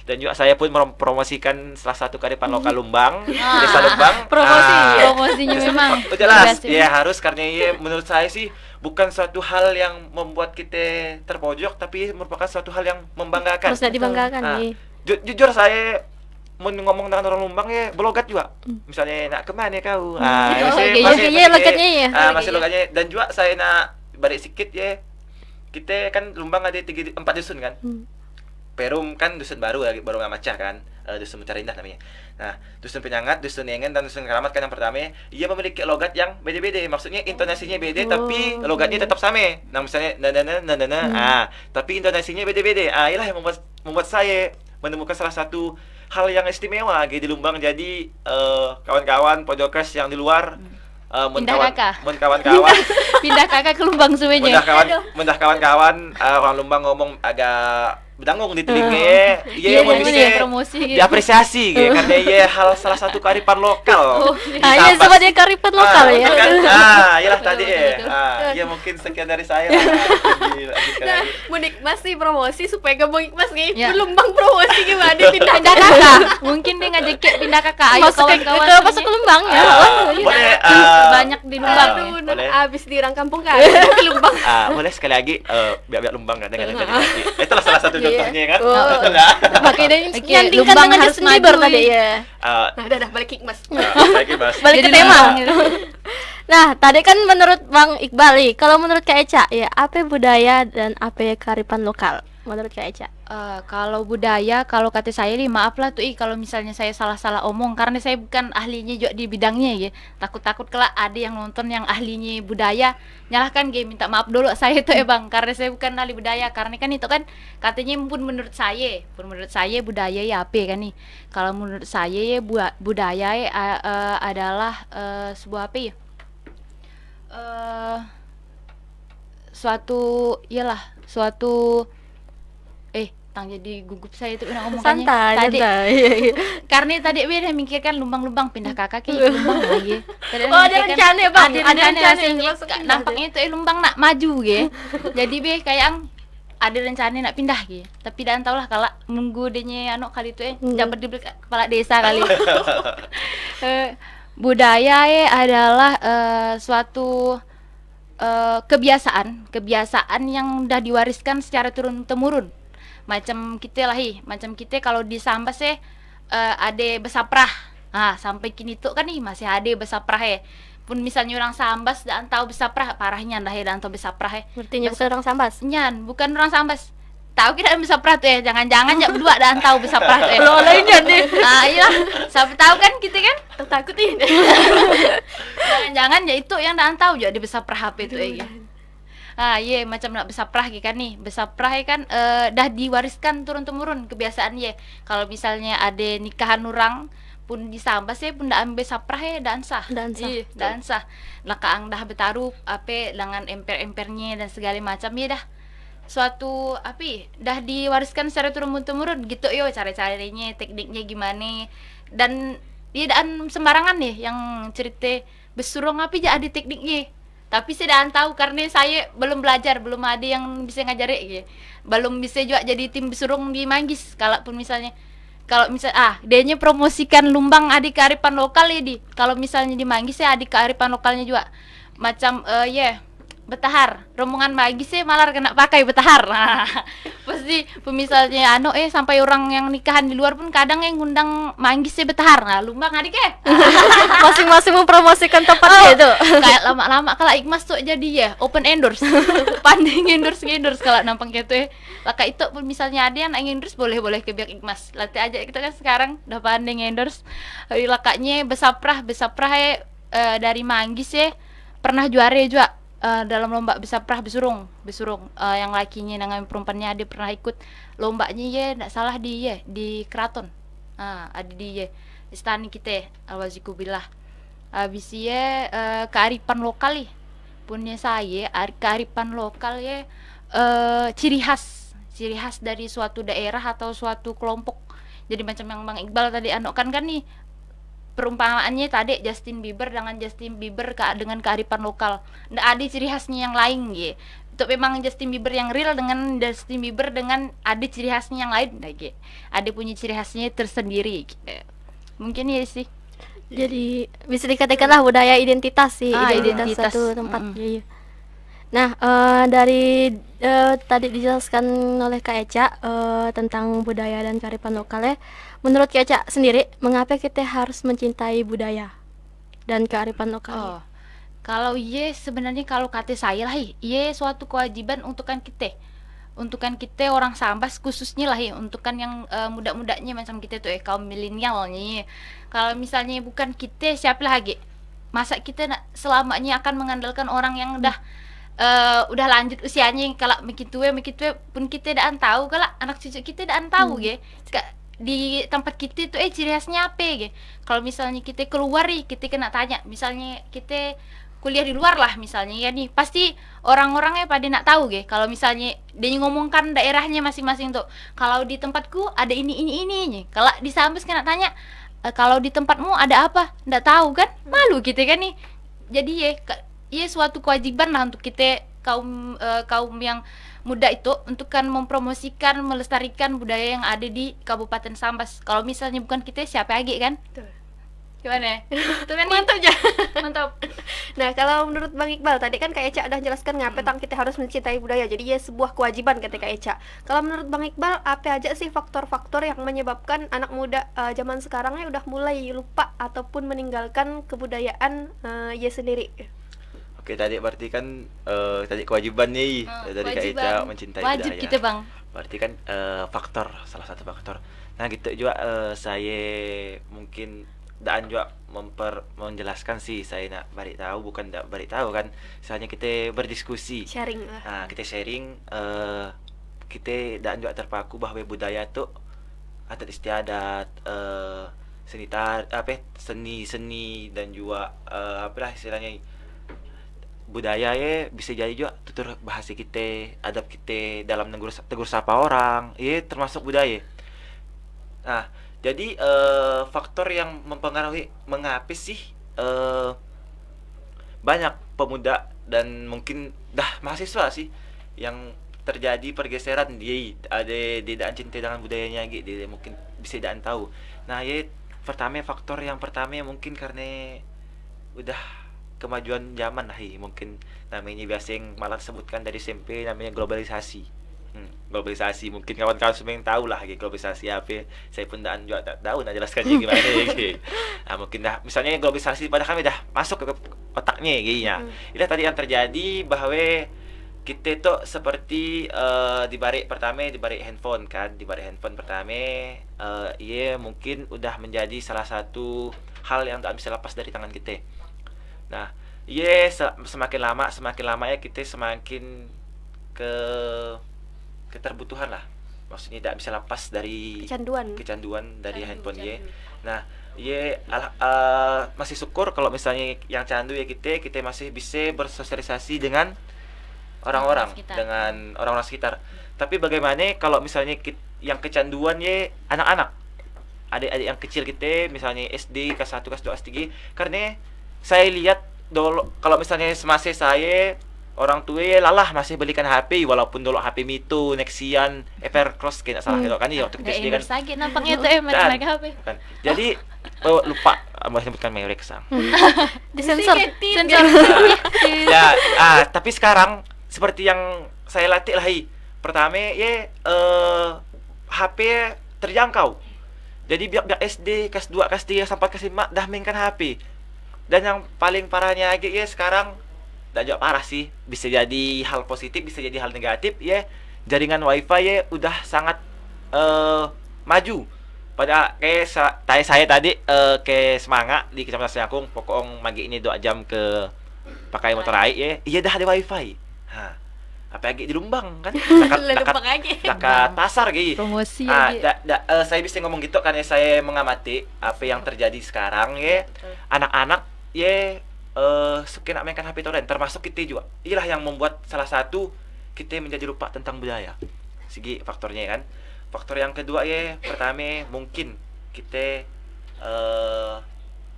dan juga saya pun mempromosikan salah satu kearifan lokal Lumbang, Desa Lumbang. Promosinya memang jelas ya harus, karena ya menurut saya sih bukan suatu hal yang membuat kita terpojok, tapi merupakan suatu hal yang membanggakan. Harus dibanggakan nih. Jujur saya mau ngomong dengan orang Lumbang ya belogat juga. Misalnya nak kemana kau? Masih logatnya. Dan juga saya nak balik sedikit ya. Kita kan Lumbang ada 4 dusun kan. Perum kan dusun baru lagi baru macah kan, dusun Mencari Indah namanya. Nah, dusun Penyangat, dusun Yengen dan dusun Keramat kan yang pertama, ia memiliki logat yang beda-beda. Maksudnya intonasinya beda tapi logatnya tetap sama. Nah, misalnya tapi intonasinya beda-beda. Inilah yang membuat saya menemukan salah satu hal yang istimewa di Lumbang. Jadi kawan-kawan Pojokers yang di luar Pindah kakak. kawan-kawan Pindah kakak ke Lumbang semuanya. Mendah kawan-kawan orang Lumbang ngomong agak berdangung di telinga. Iya, Mau yang bisa ini promosi gitu. diapresiasi gitu karena iya hal salah satu kearifan lokal. Iya sebagai kearifan lokal ya. Betul kan? Iyalah tadi iya mungkin sekian dari saya lah. Nah, Mudik Mas nih promosi supaya gabung Mas nih. Ya. Lumbang promosi gimana pindah Pindah kakak. Mungkin dia ngajak pindah kakak. Ayo Masuk ke kawan-kawan. masuk ke Lumbang ya. Boleh Banyak di Lumbang. Aduh, boleh. abis dirang kampung kan di Lumbang. Boleh sekali lagi biar Lumbang kan dengan itulah salah satu contohnya kan. Pakai dan Oke, nyandingkan Lumbang dengan harus Justin Bieber maju, tadi ya. Nah, udah balik kick Mas. Lagi Mas. Balik ke Jadi tema. Lumbang. Nah, tadi kan menurut Bang Iqbal nih, kalau menurut Kak Eca ya, apa budaya dan apa kearifan lokal? Menurut Kak Eca. Kalau budaya, kalau kata saya nih maaf lah tuh kalau misalnya saya salah-salah omong karena saya bukan ahlinya juga di bidangnya ya. Takut-takut kelak ada yang nonton yang ahlinya budaya nyalahkan minta maaf dulu saya tuh Bang karena saya bukan ahli budaya karena kan itu kan katanya pun menurut saya budaya ya apa kan nih. Kalau menurut saya ya budaya adalah sebuah apa ya? Suatu tang jadi gugup saya itu ngomongnya tadi karena tadi beda mikirkan lumbang-lumbang pindah kakak ke lumbang lagi. Ada rencana ya Bang? Ada rencana nampaknya itu lumbang nak maju jadi kayak ada rencana nak pindah tapi dan tahu lah kalau nunggu denya kali itu dapat di kepala desa kali. Budaya adalah suatu kebiasaan yang udah diwariskan secara turun-temurun. Macam kita kalau di Sambas ada besaprah. Sampai kini tuh kan nih masih ada besaprah pun misalnya orang Sambas dan tahu besaprah parahnya dah dan tahu besaprah Berarti bukan orang Sambas. Bukan orang Sambas. Tahu kita besaprah tuh jangan-jangan berdua dan tahu besaprah tuh. Lo lain jadi. Iya. Siapa tahu kan kita kan Takut ini. jangan-jangan ya itu yang dan tahu juga di besaprah apa itu iya macam nak besaprah kan nih. Besaprah kan dah diwariskan turun-temurun kebiasaan kalau misalnya ada nikahan orang pun di Sambas pun dah ambil besaprah dan sah. Dan sah. Lah kaang dah bertaruh apa dengan emper-empernya dan segala macam dah. Suatu dah diwariskan secara turun-temurun gitu cara-caranya, tekniknya gimana. Dan dan sembarangan yang cerita besurung aja ada tekniknya. Tapi saya dah tahu karena saya belum belajar, belum ada yang bisa ngajari belum bisa juga jadi tim besurung di Manggis. Kalau misalnya dianya promosikan Lumbang adik kearifan lokal kalau misalnya di Manggis adik kearifan lokalnya juga macam betahar rombongan Manggis malah kena pakai betahar. Pasti misalnya sampai orang yang nikahan di luar pun kadang yang ngundang Manggis betahar. Lumbang adik Masing-masing mempromosikan tempatnya itu. Kayak lama-lama kalau Ikmas tuh jadi open endorse. Pandai endorse kalau nampang gitu Laka itu pun misalnya ada yang endorse boleh ke pihak Ikmas. Latih aja kita kan sekarang udah pandai endorse. Lakanya besaprah dari Manggis pernah juara juga. Dalam lomba besaprah besurung yang lakinya dengan perempuannya dia pernah ikut lombanya nggak salah di Keraton. Ada di istana kita alwazikubillah. Habis kearifan lokal punya saya kearifan lokal ciri khas dari suatu daerah atau suatu kelompok. Jadi macam yang Bang Iqbal tadi kan nih perumpamaannya tadi Justin Bieber dengan kearifan lokal. Nggak ada ciri khasnya yang lain Itu memang Justin Bieber yang real dengan Justin Bieber dengan ada ciri khasnya yang lain Ada punya ciri khasnya tersendiri Mungkin sih. Jadi bisa dikatakan lah budaya identitas sih, identitas satu tempat. Nah, dari tadi dijelaskan oleh Kak Eca tentang budaya dan kearifan lokal menurut Kak Eca sendiri, mengapa kita harus mencintai budaya dan kearifan lokal? Kalau sebenarnya kalau kata saya lah suatu kewajiban untuk kan kita untukkan kita orang Sambas khususnya lah ya, untukkan yang muda-mudanya macam kita tuh kaum milenialnya. Kalau misalnya bukan kita, siapa lagi? Masa kita selamanya akan mengandalkan orang yang udah lanjut usianya. Kalau begitu pun kita dah tahu, kalau anak cucu kita dah tahu di tempat kita tuh ciri khasnya apa Kalau misalnya kita keluar kita kena tanya, misalnya kita kuliah di luar lah misalnya ya nih, pasti orang-orangnya pada nak tahu kalau misalnya dia ngomongkan daerahnya masing-masing tuh, kalau di tempatku ada ini. Kalau di Sambas kena tanya, kalau di tempatmu ada apa, ndak tahu kan, malu kita kan nih. Jadi ya suatu kewajiban lah untuk kita kaum yang muda itu untuk kan mempromosikan, melestarikan budaya yang ada di Kabupaten Sambas. Kalau misalnya bukan kita, siapa lagi kan? Tuh. Gimana? Tuh kan Mantap ya. mantap. Nah, kalau menurut Bang Iqbal tadi kan Kak Eca udah jelaskan ngapa kita harus mencintai budaya. Jadi ya sebuah kewajiban kata Kak Eca. Kalau menurut Bang Iqbal, apa aja sih faktor-faktor yang menyebabkan anak muda zaman sekarang udah mulai lupa ataupun meninggalkan kebudayaan sendiri? Oke, tadi berarti kan tadi kewajiban nih dari Kak Eca mencintai wajib budaya. kita Bang. Berarti kan salah satu faktor. Nah gitu juga saya mungkin dan juga menjelaskan sih, saya nak bari tahu bukan tak bari tahu kan, misalnya kita berdiskusi Sharing lah. nah kita sharing, kita dan juga terpaku bahwa budaya tuh adat istiadat, seni dan juga apalah istilahnya budaya bisa jadi juga tutur bahasa kita, adab kita dalam tegur sapa orang, termasuk budaya. Nah, jadi faktor yang mempengaruhi mengapa sih banyak pemuda dan mungkin mahasiswa sih yang terjadi pergeseran di tidak cinta dengan budayanya gitu, dia mungkin bisa tidak tahu. Nah, faktor yang pertama mungkin karena udah kemajuan zaman lah, mungkin namanya biasa yang malah sebutkan dari SMP namanya globalisasi. Globalisasi mungkin kawan-kawan semua yang tahu lah globalisasi apa. Saya pun juga tak tahu nak jelaskannya gimana Nah, mungkin misalnya globalisasi pada kami dah masuk ke otaknya Itulah tadi yang terjadi bahwa kita tuh seperti di balik handphone kan, di balik handphone pertama mungkin udah menjadi salah satu hal yang tak bisa lepas dari tangan kita. Nah, semakin lama ya kita semakin keterbutuhan lah, maksudnya tidak bisa lepas dari kecanduan dari handphone Nah, masih syukur kalau misalnya yang candu kita masih bisa bersosialisasi dengan orang-orang, dengan orang-orang sekitar. Tapi bagaimana kalau misalnya yang kecanduan anak-anak, adik-adik yang kecil kita, misalnya SD, kelas 1, kelas 2, kelas 3, karena saya lihat dulu kalau misalnya semasa saya orang tua lalah masih belikan HP, walaupun dulu HP Mito, Nexian, Evercross kayak salah gitu kan waktu kita SD kan. Sakit nampaknya tuh mereka HP. Kan. Jadi lupa mau sebutkan merek sang. Disensor. Tapi sekarang seperti yang saya latih lah pertama HP terjangkau. Jadi biar SD, kelas 2, kelas 3 sampai kelas 5 dah mainkan HP. Dan yang paling parahnya lagi sekarang tak juga parah sih, bisa jadi hal positif, bisa jadi hal negatif jaringan wifi udah sangat maju. Pada kayak saya tadi ke semangat di Kecamatan Senyakung, pokoknya magi ini 2 jam ke pakai motor air dah ada wifi. Apa lagi di Lumbang kan, dekat pasar gitu. Promosi saya bisa ngomong gitu karena saya mengamati apa yang terjadi sekarang anak-anak suka nak mainkan HP torrent, termasuk kita juga. Inilah yang membuat salah satu kita menjadi lupa tentang budaya. Segi faktornya kan. Faktor yang kedua pertama mungkin kita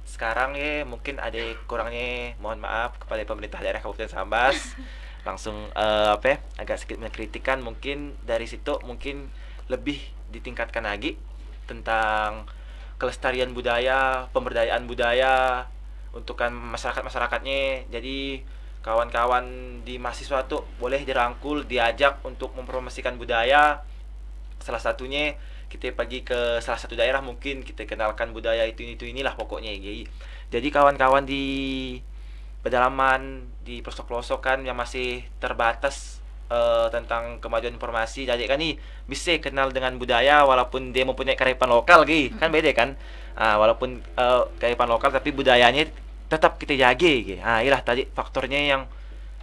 sekarang mungkin ada kurangnya, mohon maaf kepada pemerintah daerah Kabupaten Sambas. Langsung agak sedikit mengkritikan, mungkin dari situ mungkin lebih ditingkatkan lagi tentang kelestarian budaya, pemberdayaan budaya untuk kan masyarakatnya. Jadi kawan-kawan di mahasiswa tuh boleh dirangkul, diajak untuk mempromosikan budaya. Salah satunya kita pergi ke salah satu daerah, mungkin kita kenalkan budaya inilah pokoknya. Jadi kawan-kawan di pedalaman, di pelosok-pelosokan yang masih terbatas tentang kemajuan informasi. Jadi kan nih bisa kenal dengan budaya walaupun dia mempunyai kearifan lokal gitu. Kan beda kan. Walaupun kearifan lokal tapi budayanya tetap kita jaga gitu. Inilah tadi faktornya yang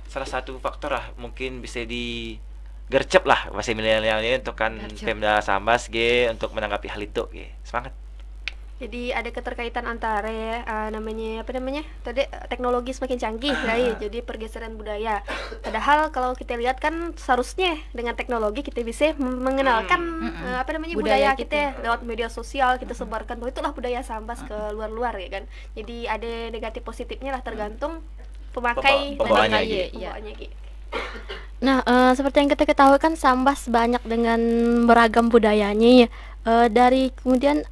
salah satu faktor lah mungkin bisa digercep lah bahasa milenial ini untuk kan Pemda Sambas untuk menanggapi hal itu semangat. Jadi ada keterkaitan antara namanya tadi teknologi semakin canggih jadi pergeseran budaya. Padahal kalau kita lihat kan seharusnya dengan teknologi kita bisa mengenalkan budaya kita lewat media sosial, kita sebarkan bahwa itulah budaya Sambas ke luar-luar ya kan. Jadi ada negatif positifnya lah tergantung pemakai pembawaannya gitu. Nah, seperti yang kita ketahui kan Sambas banyak dengan beragam budayanya ya. Dari kemudian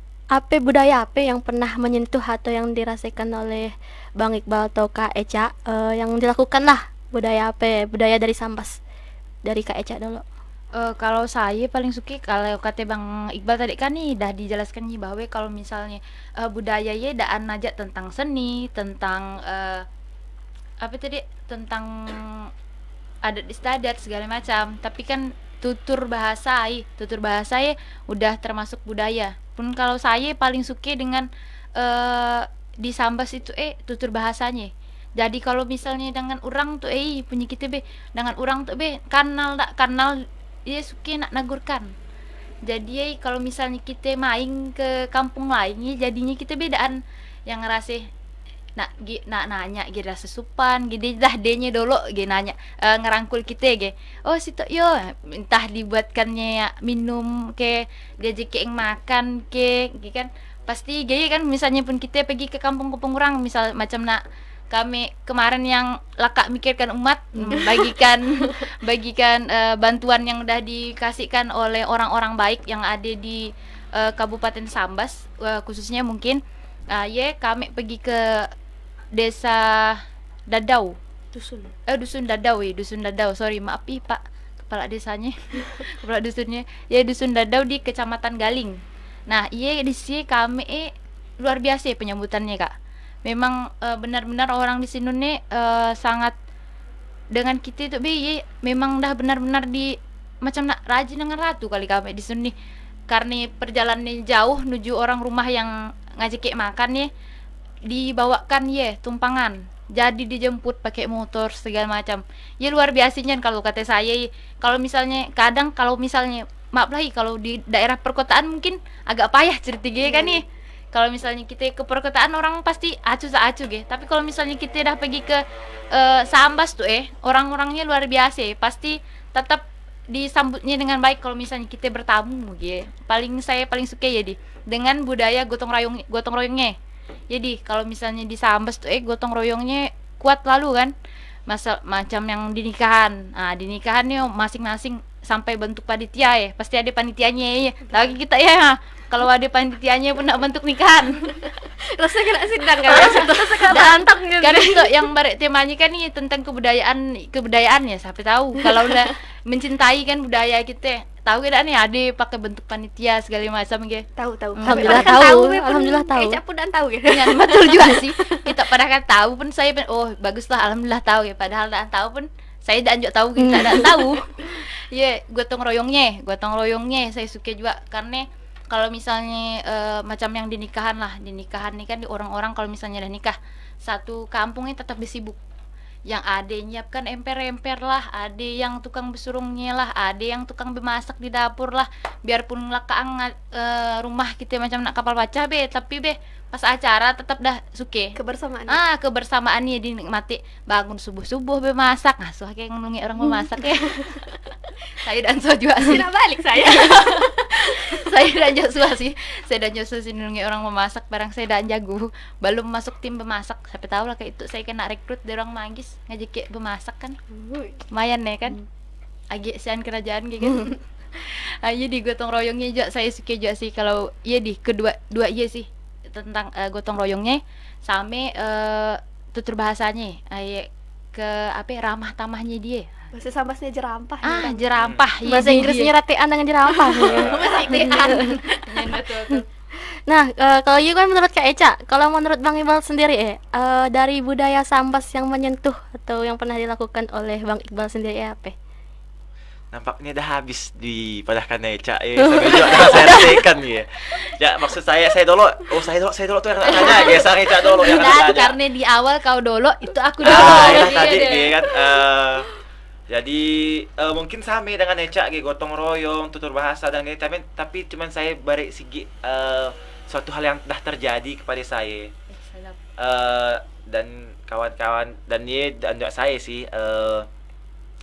budaya apa yang pernah menyentuh atau yang dirasakan oleh Bang Iqbal atau Kak Eca yang dilakukan lah budaya dari Sambas dari Kak Eca dulu. Kalau saya paling suka kalau kata Bang Iqbal tadi kan nih dah dijelaskan nih bahwa kalau misalnya budaya ya daan aja tentang seni, tentang tentang adat istiadat segala macam, tapi kan tutur bahasa ya udah termasuk budaya. Pun kalau saya paling suka dengan di Sambas itu tutur bahasanya. Jadi kalau misalnya dengan orang tuh punya kita dengan orang tuh kenal dia suka nak nagurkan. Jadi kalau misalnya kita main ke kampung lain jadinya kita bedaan yang ngerasa nanya gira sesupan gede dah denya dulu nanya ngerangkul kita oh situ yo entah dibuatkannya ya, minum ke diajak yang makan kan pasti kan misalnya pun kita pergi ke kampung-kampung orang misal macam kami kemarin yang lakak mikirkan umat bagikan bantuan yang udah dikasihkan oleh orang-orang baik yang ada di Kabupaten Sambas khususnya mungkin kami pergi ke Desa Dadau Dusun Dadau sorry maaf Pak kepala desanya kepala dusunnya Dusun Dadau di Kecamatan Galing. Nah di sini kami luar biasa penyambutannya Kak. Memang benar-benar orang di sini nih sangat dengan kita itu memang dah benar-benar di macam rajin dengan ratu kali kami di sini karena perjalanannya jauh menuju orang rumah yang ngajak makan dibawakan tumpangan jadi dijemput pakai motor segala macam luar biasanya kalau kata saya. Kalau misalnya kadang kalau misalnya maaf lagi kalau di daerah perkotaan mungkin agak payah cerita kan kalau misalnya kita ke perkotaan orang pasti acu tapi kalau misalnya kita dah pergi ke Sambas tuh orang-orangnya luar biasa pasti tetap disambutnya dengan baik kalau misalnya kita bertamu saya paling suka dengan budaya gotong royongnya. Jadi kalau misalnya di Sambas tuh gotong royongnya kuat lalu kan macam yang di nikahan. Di nikahan masing-masing sampai bentuk panitia pasti ada panitianya lagi kita kalau ada panitianya pun nak bentuk nikahan Rasa kena sidang kan dan itu yang barek temanya kan tentang kebudayaan sampai tahu kalau udah mencintai kan budaya kita tahu kan ada pakai bentuk panitia segala macam tahu Alhamdulillah tahu Eca pun dan tahu ya betul juga sih kita pada kan tahu pun saya baguslah alhamdulillah tahu padahal tak tahu pun saya tidak tahu kita tidak tahu gotong royongnya saya suka juga karena kalau misalnya macam yang di nikahan nih kan di orang-orang kalau misalnya udah nikah satu kampungnya tetap sibuk yang ada nyiapkan emper-emper lah, ada yang tukang besurungnya lah, ada yang tukang bemasak di dapur lah, biarpun lakaang rumah kita macam nak kapal pecah tapi pas acara tetap dah suke kebersamaannya dinikmati bangun subuh bemasak so kayak ngunungi orang memasak saya dan so juga sih balik saya saya dan Joshua sih nunungi orang memasak barang saya dan jago belum masuk tim bemasak sampai tahu lah kayak itu saya kena rekrut dari orang Manggis ngajak kayak bemasak kan lumayan kan agak sian kerajaan gitu jadi gotong royongnya juga saya suka juga sih kalau di kedua sih tentang gotong royongnya sama tutur bahasanya ke ramah tamahnya dia bahasa Sambasnya jerampah jerampah bahasa Inggrisnya ratean dengan jerampah betul. Nah kalau kan menurut Kak Eca, kalau menurut Bang Iqbal sendiri dari budaya Sambas yang menyentuh atau yang pernah dilakukan oleh Bang Iqbal sendiri apa? nampaknya dah habis di padahkan Eca sampai juga dah saya rasakan ya. Ya maksud saya dulu tuh yang tanya geser Eca dulu yang Nah, tanya. karena di awal kau dolo, itu aku dolo. Itu Iya, tadi deh. kan jadi mungkin sama dengan Eca gotong royong tutur bahasa dan tapi cuman saya bari segi suatu hal yang dah terjadi kepada saya. Dan kawan-kawan dan juga saya sih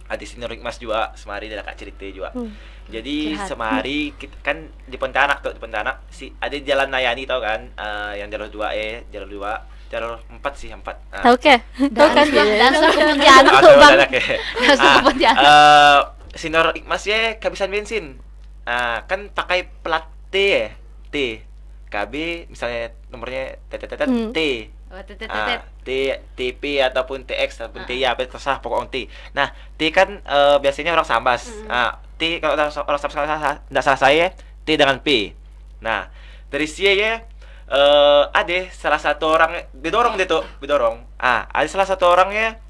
ada senior Mas juga semari dia kak cerita juga. Jadi curhat. semari kita, kan di Pontianak si ada jalan Nayani tau kan, yang jalur 2 jalur 4 sih 4. Tahu ke? Tahu kan? Dasar ke Pontianak Aduh, tuh, Bang. banyak ya. Dasar ke Pontianak. Senior Mas ya kehabisan bensin. Kan pakai plat T ya. T. KB misalnya nomornya T. Oh, tetet. TP ataupun TX ataupun TY apa terserah pokoknya T. Nah, T kan biasanya orang Sambas. T kalau orang Sambas enggak salah saya T dengan P. Nah, dari sini ya ada salah satu orang didorong. Ada salah satu orangnya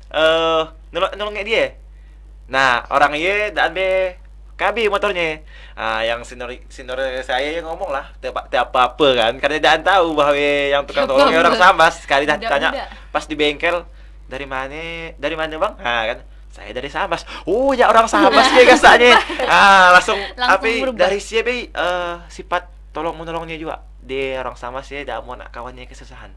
nolongnya dia. Nah, orangnya dan be KB motornya. Yang senior saya yang ngomong lah, tidak apa-apa kan, karena dia tahu bahwa yang tukang tolongnya orang Sambas. Sekali dah tanya pas di bengkel, dari mana bang? Kan saya dari Sambas. Oh ya orang Sambas ya gasanya. Langsung apa berubah. dari siapa sifat tolong menolongnya juga. Dia orang Sambas ya, tidak mau nak kawannya kesusahan.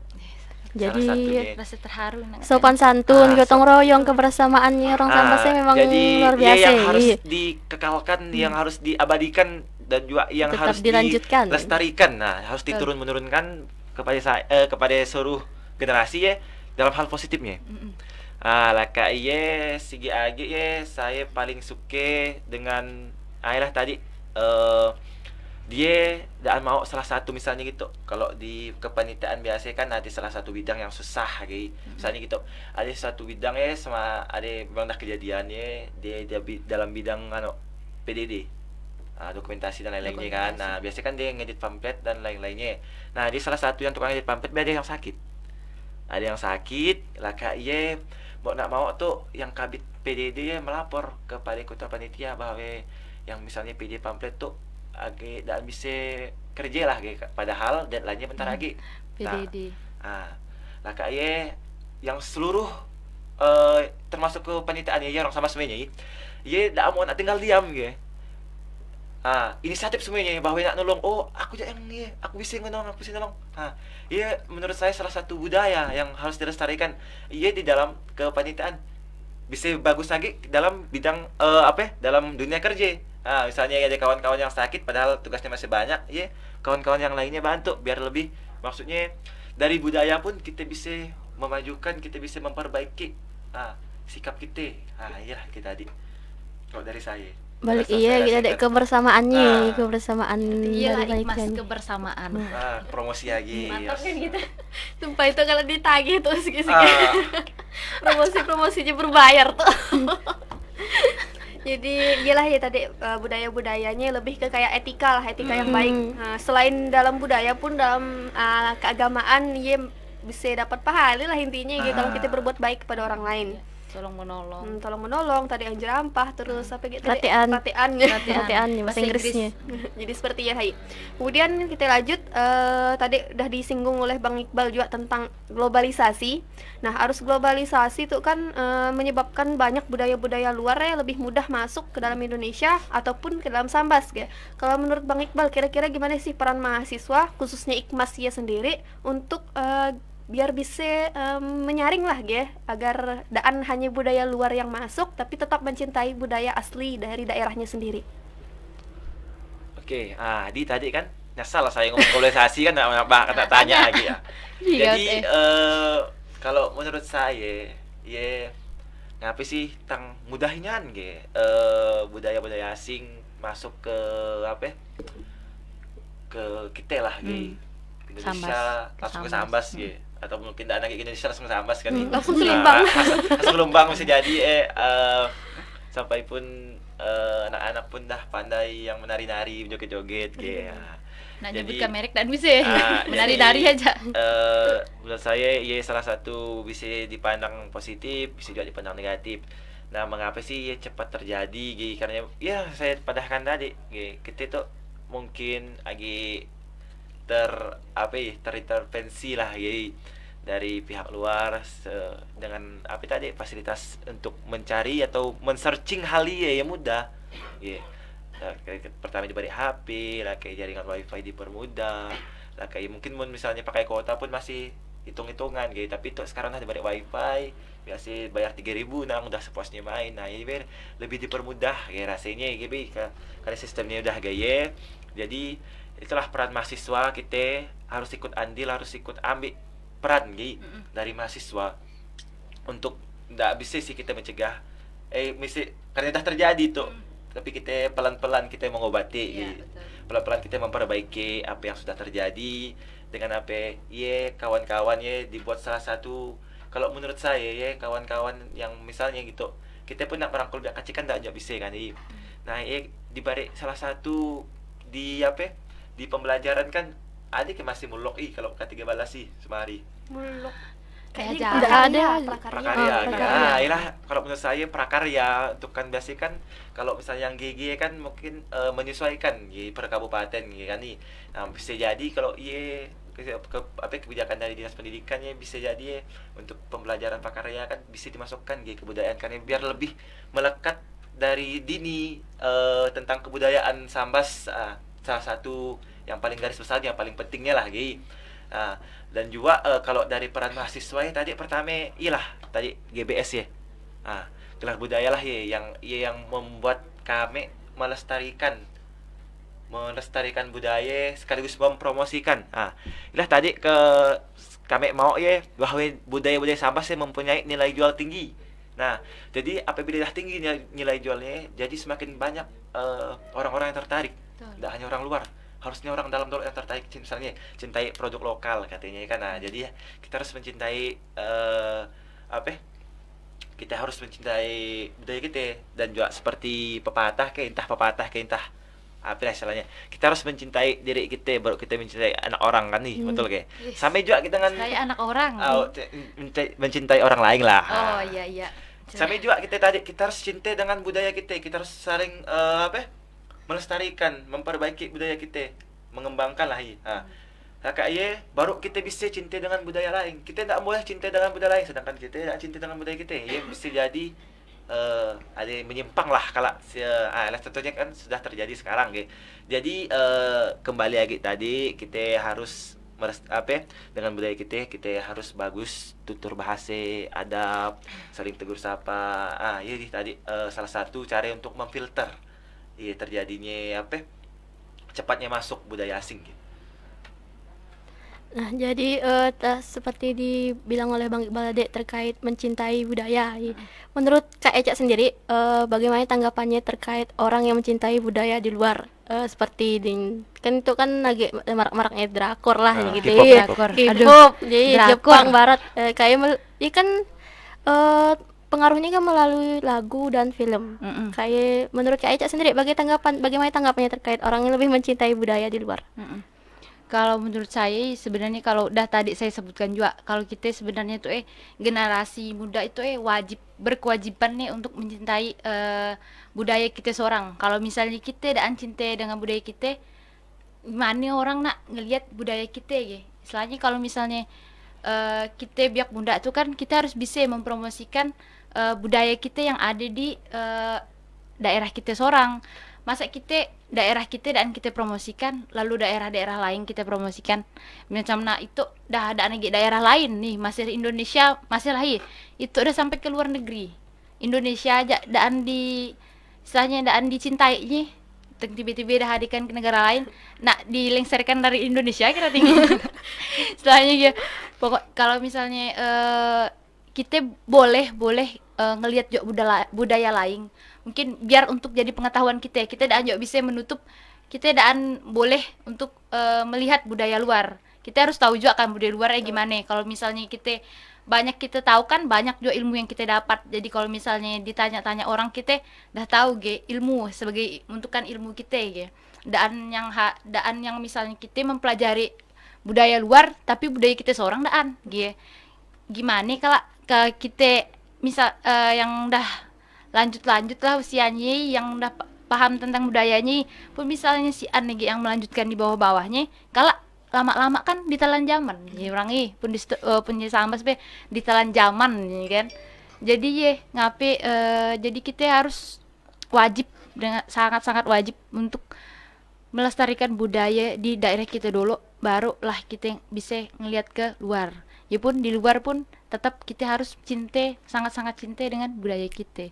Salah Jadi satunya. Rasa terharu. sopan santun, gotong royong, kebersamaannya orang Sambasnya memang jadi luar biasa. yang harus Iya. dikekalkan, yang harus diabadikan dan juga yang Tetap harus dilanjutkan. dilestarikan. Nah, harus diturun-menurunkan kepada kepada seluruh generasi ya dalam hal positifnya. Laka iye sigi agi ye saya paling suka dengan lah tadi dia tidak mau salah satu misalnya gitu. Kalau di kepanitaan biasa kan ada salah satu bidang yang susah gitu. Misalnya gitu. Ada satu bidang ya sama ada memang dah kejadiannya dia dalam bidang PDD. Dokumentasi dan lain-lainnya kan. Nah, biasanya kan dia ngedit pamflet dan lain-lainnya. Nah, dia salah satu yang tukang ngedit pamflet, ada yang sakit. Ada yang sakit, laka iye mau nak mau tuh yang kabit PDD ya melapor kepada kota panitia bahwa yang misalnya PD pamflet tuh agak tidak bisa kerja lah padahal deadline-nya bentar lagi. PDD. Laka iye yang seluruh termasuk ke panitiaan ya orang sama semuanya ye tidak mau nak tinggal diam gitu. Inisiatif semuanya bahwa nak nolong. Oh, aku yang aku bisa nolong. Iya, menurut saya salah satu budaya yang harus dilestarikan. Iya di dalam kepanitiaan bisa bagus lagi dalam bidang dalam dunia kerja. Misalnya ada kawan-kawan yang sakit padahal tugasnya masih banyak, ya kawan-kawan yang lainnya bantu biar lebih, maksudnya dari budaya pun kita bisa memajukan, kita bisa memperbaiki sikap kita. Iyalah kita tadi. Kalau dari saya. Balik iya kita ada kebersamaannya, kebersamaan Iyalah dari Ikmas baikan. kebersamaan. Promosi lagi. Mantap kan gitu. Sumpah itu kalau ditagih tuh segi-segi. Promosi-promosinya berbayar tuh. Jadi gila ya tadi budaya-budayanya lebih ke kayak etika lah, etika yang baik. Selain dalam budaya pun dalam keagamaan ya bisa dapat pahala lah intinya gitu kalau kita berbuat baik kepada orang lain. Tolong Tolong menolong tadi yang jerampah terus apa gitu Latihan Latihan bahasa Inggrisnya. jadi seperti ya Hai. Kemudian kita lanjut tadi udah disinggung oleh Bang Iqbal juga tentang globalisasi. Nah, arus globalisasi itu kan menyebabkan banyak budaya-budaya luar ya lebih mudah masuk ke dalam Indonesia ataupun ke dalam Sambas ya. Kalau menurut Bang Iqbal kira-kira gimana sih peran mahasiswa khususnya Ikmas ya sendiri untuk biar bisa menyaring lah ya agar daan hanya budaya luar yang masuk tapi tetap mencintai budaya asli dari daerahnya sendiri. Oke, di tadi kan nyesal saya ngomong globalisasi kan nggak tanya lagi ya. Jadi kalau menurut saya ya ngapa sih tang mudahnya budaya-budaya asing masuk ke ke kita lah Indonesia langsung ke Sambas atau mungkin anak Indonesia langsung ke Sambas kan Langsung ke Limbang. langsung ke Limbang bisa jadi sampai pun anak-anak pun dah pandai yang menari-nari joget-joget Nah, jadi nyebutkan merek dan bisa menari-nari aja. Menurut saya salah satu bisa dipandang positif, bisa juga dipandang negatif. Nah, mengapa sih ya cepat terjadi gitu? Karena ya saya padahkan tadi gitu. Kita tuh mungkin lagi terintervensi lah gitu dari pihak luar dengan apa tadi fasilitas untuk mencari atau men-searching hal yang mudah. Ya. Nah, pertama diberi HP, lah kayak jaringan wifi dipermudah, lah kayak mungkin misalnya pakai kuota pun masih hitung-hitungan gitu, tapi itu sekarang udah diberi wifi, biasa bayar 3.000 nah udah sepuasnya main. Nah ini lebih dipermudah ya rasanya gitu karena sistemnya udah gaya. Jadi itulah peran mahasiswa, kita harus ikut andil, harus ikut ambil peran gitu dari mahasiswa untuk nggak bisa sih kita mencegah misi karena udah terjadi tuh, tapi kita pelan-pelan kita mengobati gitu. Pelan-pelan kita memperbaiki apa yang sudah terjadi dengan apa kawan-kawan dibuat salah satu, kalau menurut saya kawan-kawan yang misalnya gitu kita pun nak merangkul biar kacikan nggak bisa kan. Nah dibalik salah satu di di pembelajaran kan ada masih mulok kalau ketiga balas sih semari Muluk. Kayak Ini jarang prakarya, ada. prakarya Oh, kan. prakarya. Nah iyalah kalau menurut saya prakarya untuk kan biasa kan kalau misalnya yang GG kan mungkin menyesuaikan per kabupaten kan nih. Nah bisa jadi kalau kebijakan dari dinas pendidikan bisa jadi untuk pembelajaran prakarya kan bisa dimasukkan kebudayaan kan biar lebih melekat dari dini tentang kebudayaan Sambas, salah satu yang paling garis besar yang paling pentingnya lah dan juga kalau dari peran mahasiswa tadi pertama tadi GBS gelar budaya lah yang membuat kami melestarikan budaya sekaligus mempromosikan. Tadi kami mau bahwa budaya Sambas mempunyai nilai jual tinggi. Nah, jadi apabila dah tinggi nilai jualnya, jadi semakin banyak orang-orang yang tertarik. Tidak hanya orang luar, harusnya orang dalam yang tertarik, misalnya cintai produk lokal katanya kan. Nah, jadi kita harus mencintai kita harus mencintai budaya kita, dan juga seperti pepatah kayak entah apa istilahnya, kita harus mencintai diri kita baru kita mencintai anak orang kan nih, betul kayak. Sampai juga kita dengan Saya anak orang. mencintai orang lain lah. Oh iya. Sampai juga kita harus cinta dengan budaya kita harus saling melestarikan, memperbaiki budaya kita, mengembangkan lah baru kita bisa cinta dengan budaya lain. Kita tidak boleh cinta dengan budaya lain sedangkan kita tidak cinta dengan budaya kita. Bisa jadi ada yang menyimpang lah kalau tentunya kan sudah terjadi sekarang Jadi kembali lagi tadi kita harus dengan budaya kita harus bagus, tutur bahasa, adab, saling tegur sapa. Tadi salah satu cara untuk memfilter terjadinya cepatnya masuk budaya asing gitu. Nah, jadi seperti dibilang oleh Bang Iqbal Ade terkait mencintai budaya. Menurut Kak Eca sendiri, bagaimana tanggapannya terkait orang yang mencintai budaya di luar? Seperti kan itu kan lagi marak-maraknya drakor lah gitu. Drakor. K-pop, jadi drakor. Jepang Barat kayak kan pengaruhnya kan melalui lagu dan film. Kayak menurut Kak Eca sendiri, bagaimana tanggapannya terkait orang yang lebih mencintai budaya di luar? Kalau menurut saya sebenarnya, kalau udah tadi saya sebutkan juga, kalau kita sebenarnya tuh generasi muda itu berkewajiban nih untuk mencintai budaya kita seorang. Kalau misalnya kita tidak cinta dengan budaya kita, gimana orang nak ngelihat budaya kita Istilahnya kalau misalnya kita biak muda itu kan kita harus bisa mempromosikan budaya kita yang ada di daerah kita seorang. Masa kita daerah kita dan kita promosikan, lalu daerah-daerah lain kita promosikan. Macam itu dah ada lagi daerah lain nih, masih Indonesia masih lahir. Itu udah sampai ke luar negeri. Indonesia aja dan istilahnya dan dicintainya. Tiba-tiba dah hadirkan ke negara lain, nak dilengserkan dari Indonesia kita tinggi. Istilahnya pokok kalau misalnya kita boleh ngelihat juga budaya lain. Mungkin biar untuk jadi pengetahuan kita tidak bisa menutup, kita tidak boleh untuk melihat budaya luar. Kita harus tahu juga kan budaya luar gimana. Kalau misalnya kita tahu kan banyak juga ilmu yang kita dapat. Jadi kalau misalnya ditanya-tanya orang, kita dah tahu ilmu sebagai untukkan ilmu kita Dan yang misalnya kita mempelajari budaya luar tapi budaya kita seorang gimana kalau kita misal yang dah lanjut lah usianya yang udah paham tentang budayanya. Pun misalnya si an nih yang melanjutkan di bawah-bawahnya, kalau lama-lama kan ditelan zaman. Ya orang pun punya sambas be ditelan zaman kan. Jadi ngape jadi kita harus wajib dengan sangat-sangat wajib untuk melestarikan budaya di daerah kita dulu, barulah kita bisa ngelihat ke luar. Ya pun di luar pun tetap kita harus sangat-sangat cinta dengan budaya kita.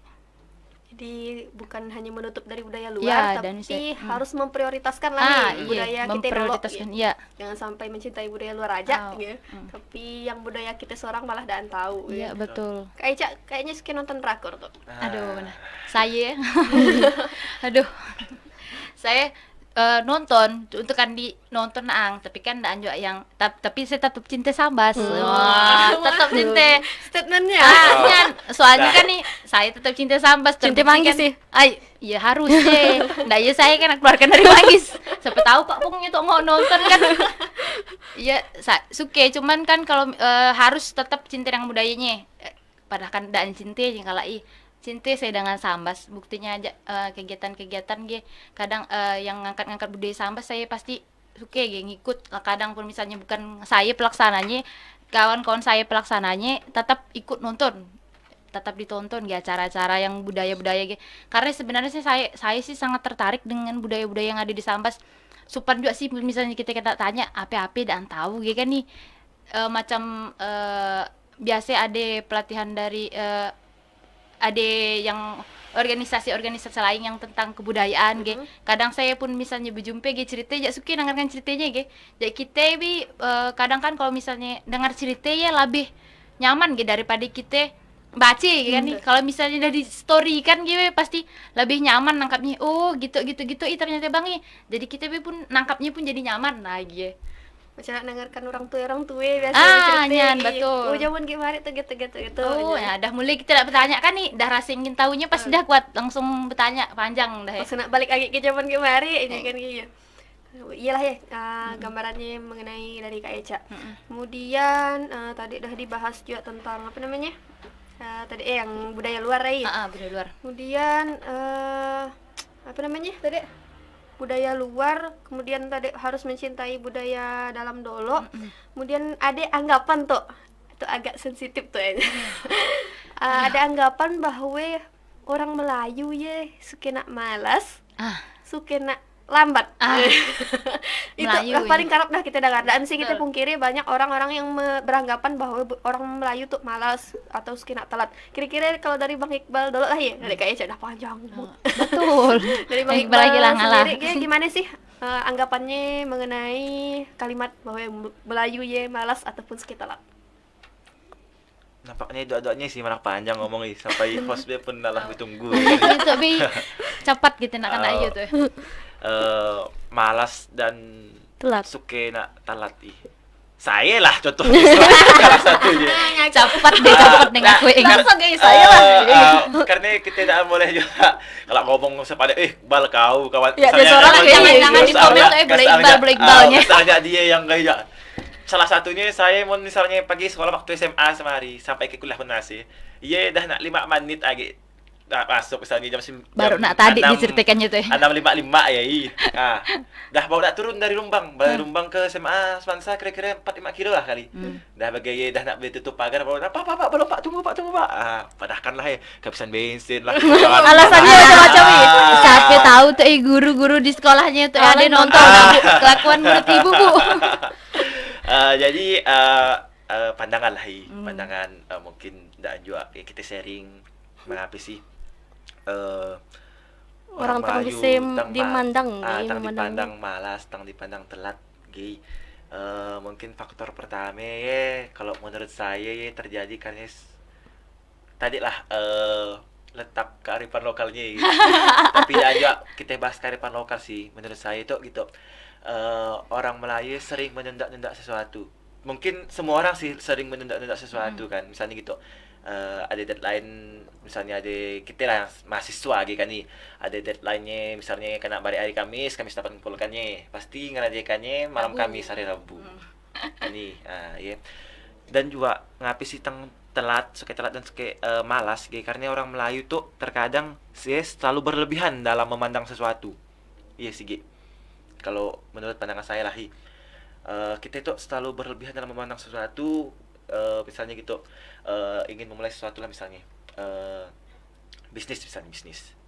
Jadi bukan hanya menutup dari budaya luar, Ya, dan tapi harus memprioritaskan lah nih budaya kita dulu. memprioritaskan, iya. Jangan sampai mencintai budaya luar aja, Oh, gitu. Tapi yang budaya kita seorang malah dan tahu. Iya, gitu. betul. Kak Ica kayaknya suka nonton drakor tuh. Aduh, nah, saya aduh. Saya nonton untuk kan di nonton tapi kan enggak juga yang tapi saya tetap cinta sambas. Wah, tetap cinta. Statementnya. Soalnya kan nih saya tetap cinta sambas. Cinta terbukti manggis kan- sih. Ay, ya harus deh. Nggak ya saya kan keluarkan dari manggis. Siapa tahu Pak Pung itu mau nonton kan. Iya, suka cuman kan kalau harus tetap cinta dengan budayanya. Padahal kan dan cinta yang kalau cinta saya dengan sambas. Buktinya aja kegiatan-kegiatan kadang yang ngangkat-ngangkat budaya sambas saya pasti suka ngikut. Kadang pun misalnya bukan saya pelaksananya, kawan-kawan saya pelaksananya tetap ikut nonton. Tetap ditonton acara-acara yang budaya-budaya karena sebenarnya saya sih sangat tertarik dengan budaya-budaya yang ada di Sambas. Supan juga sih misalnya kita tanya apa-apa dan tahu kan nih macam biasa ada pelatihan dari ada yang organisasi-organisasi lain yang tentang kebudayaan kadang saya pun misalnya berjumpa cerita suka dengarkan ceritanya jadi kita kadang kan kalau misalnya dengar cerita ya lebih nyaman daripada kita baca kan nih. Kalau misalnya dari story kan pasti lebih nyaman nangkapnya. Oh gitu ternyata bang jadi kita pun nangkapnya pun jadi nyaman lagi. Macam dengarkan orang tua biasa cerita. Nyan, betul. Oh zaman gimana tuh gitu. Oh ya dah mulai kita bertanya kan nih dah rasa ingin tahunya pas dah kuat langsung bertanya panjang dah. Pas nak balik lagi ke zaman kemarin ini kan gitu. Iyalah ya gambarannya mengenai dari Kak Eca. Kemudian tadi udah dibahas juga tentang apa namanya? Tadi yang budaya luar ya. Budaya luar. Kemudian apa namanya tadi? Budaya luar, kemudian tadi harus mencintai budaya dalam dulu. Kemudian ada anggapan tuh, itu agak sensitif tuh ya. Ada anggapan bahwa orang Melayu suka nak malas, suka nak lambat. Itu Melayu, paling karap dah kita dengar. Dan sih kita pungkiri banyak orang-orang yang beranggapan bahwa orang Melayu tuh malas atau suka nak telat. Kira-kira kalau dari Bang Iqbal dulu lah ya, dari kayaknya udah panjang. Betul. Dari Bang Iqbal lagi lah ngalah. sendiri gimana sih anggapannya mengenai kalimat bahwa Melayu malas ataupun suka telat? Nampaknya doa-doanya sih malah panjang ngomong sampai host dia pun dalam ditunggu. Tapi cepat gitu nak kena aja tuh. Malas dan Telat. suka nak telat saya lah contohnya salah satunya. Cepat dengan aku ingat. Saya lah. Karena kita tidak boleh juga kalau ngomong sepada Iqbal kau kawan Ya, misalnya seorang kawan- jangan di komen tuh boleh Iqbalnya. misalnya dia yang kayak salah satunya saya mau misalnya pagi sekolah waktu SMA sehari sampai ke kuliah pun masih dah nak 5 menit lagi masuk misalnya jam Baru nak tadi diceritakannya tuh. 6.55 ya dah bawa nak turun dari Lumbang ke SMA Semansa kira-kira 4-5 kilo lah kali dah bagai dah nak tutup pagar bawa pak belum pak tunggu pak padahal kan lah kehabisan bensin lah Alasannya macam-macam Sampai tahu tuh guru-guru di sekolahnya tuh ada nonton kelakuan murid ibu bu. Jadi pandangan lah pandangan mungkin dan juga kita sharing mengapa sih Orang tang Melayu bisa dimandang tang dipandang malas tang dipandang telat mungkin faktor pertama kalau menurut saya terjadi karena tadi lah letak kearifan lokalnya tapi aja kita bahas kearifan lokal sih menurut saya itu gitu. Orang Melayu sering menunda-nunda sesuatu. Mungkin semua orang sih sering menunda-nunda sesuatu kan. Misalnya gitu. Ada deadline, misalnya ada kita lah mahasiswa kan nih. Ada deadline-nya misalnya kena balik hari Kamis dapat mengumpulkannya. Pasti ngerajakannya malam Kamis hari Rabu. Ini ya. Dan juga ngapain sih telat dan suka malas gitu. Karena orang Melayu tuh terkadang sih selalu berlebihan dalam memandang sesuatu. Iya sih Gi. Kalau menurut pandangan saya lah kita itu selalu berlebihan dalam memandang sesuatu. Misalnya gitu ingin memulai sesuatu lah, misalnya bisnis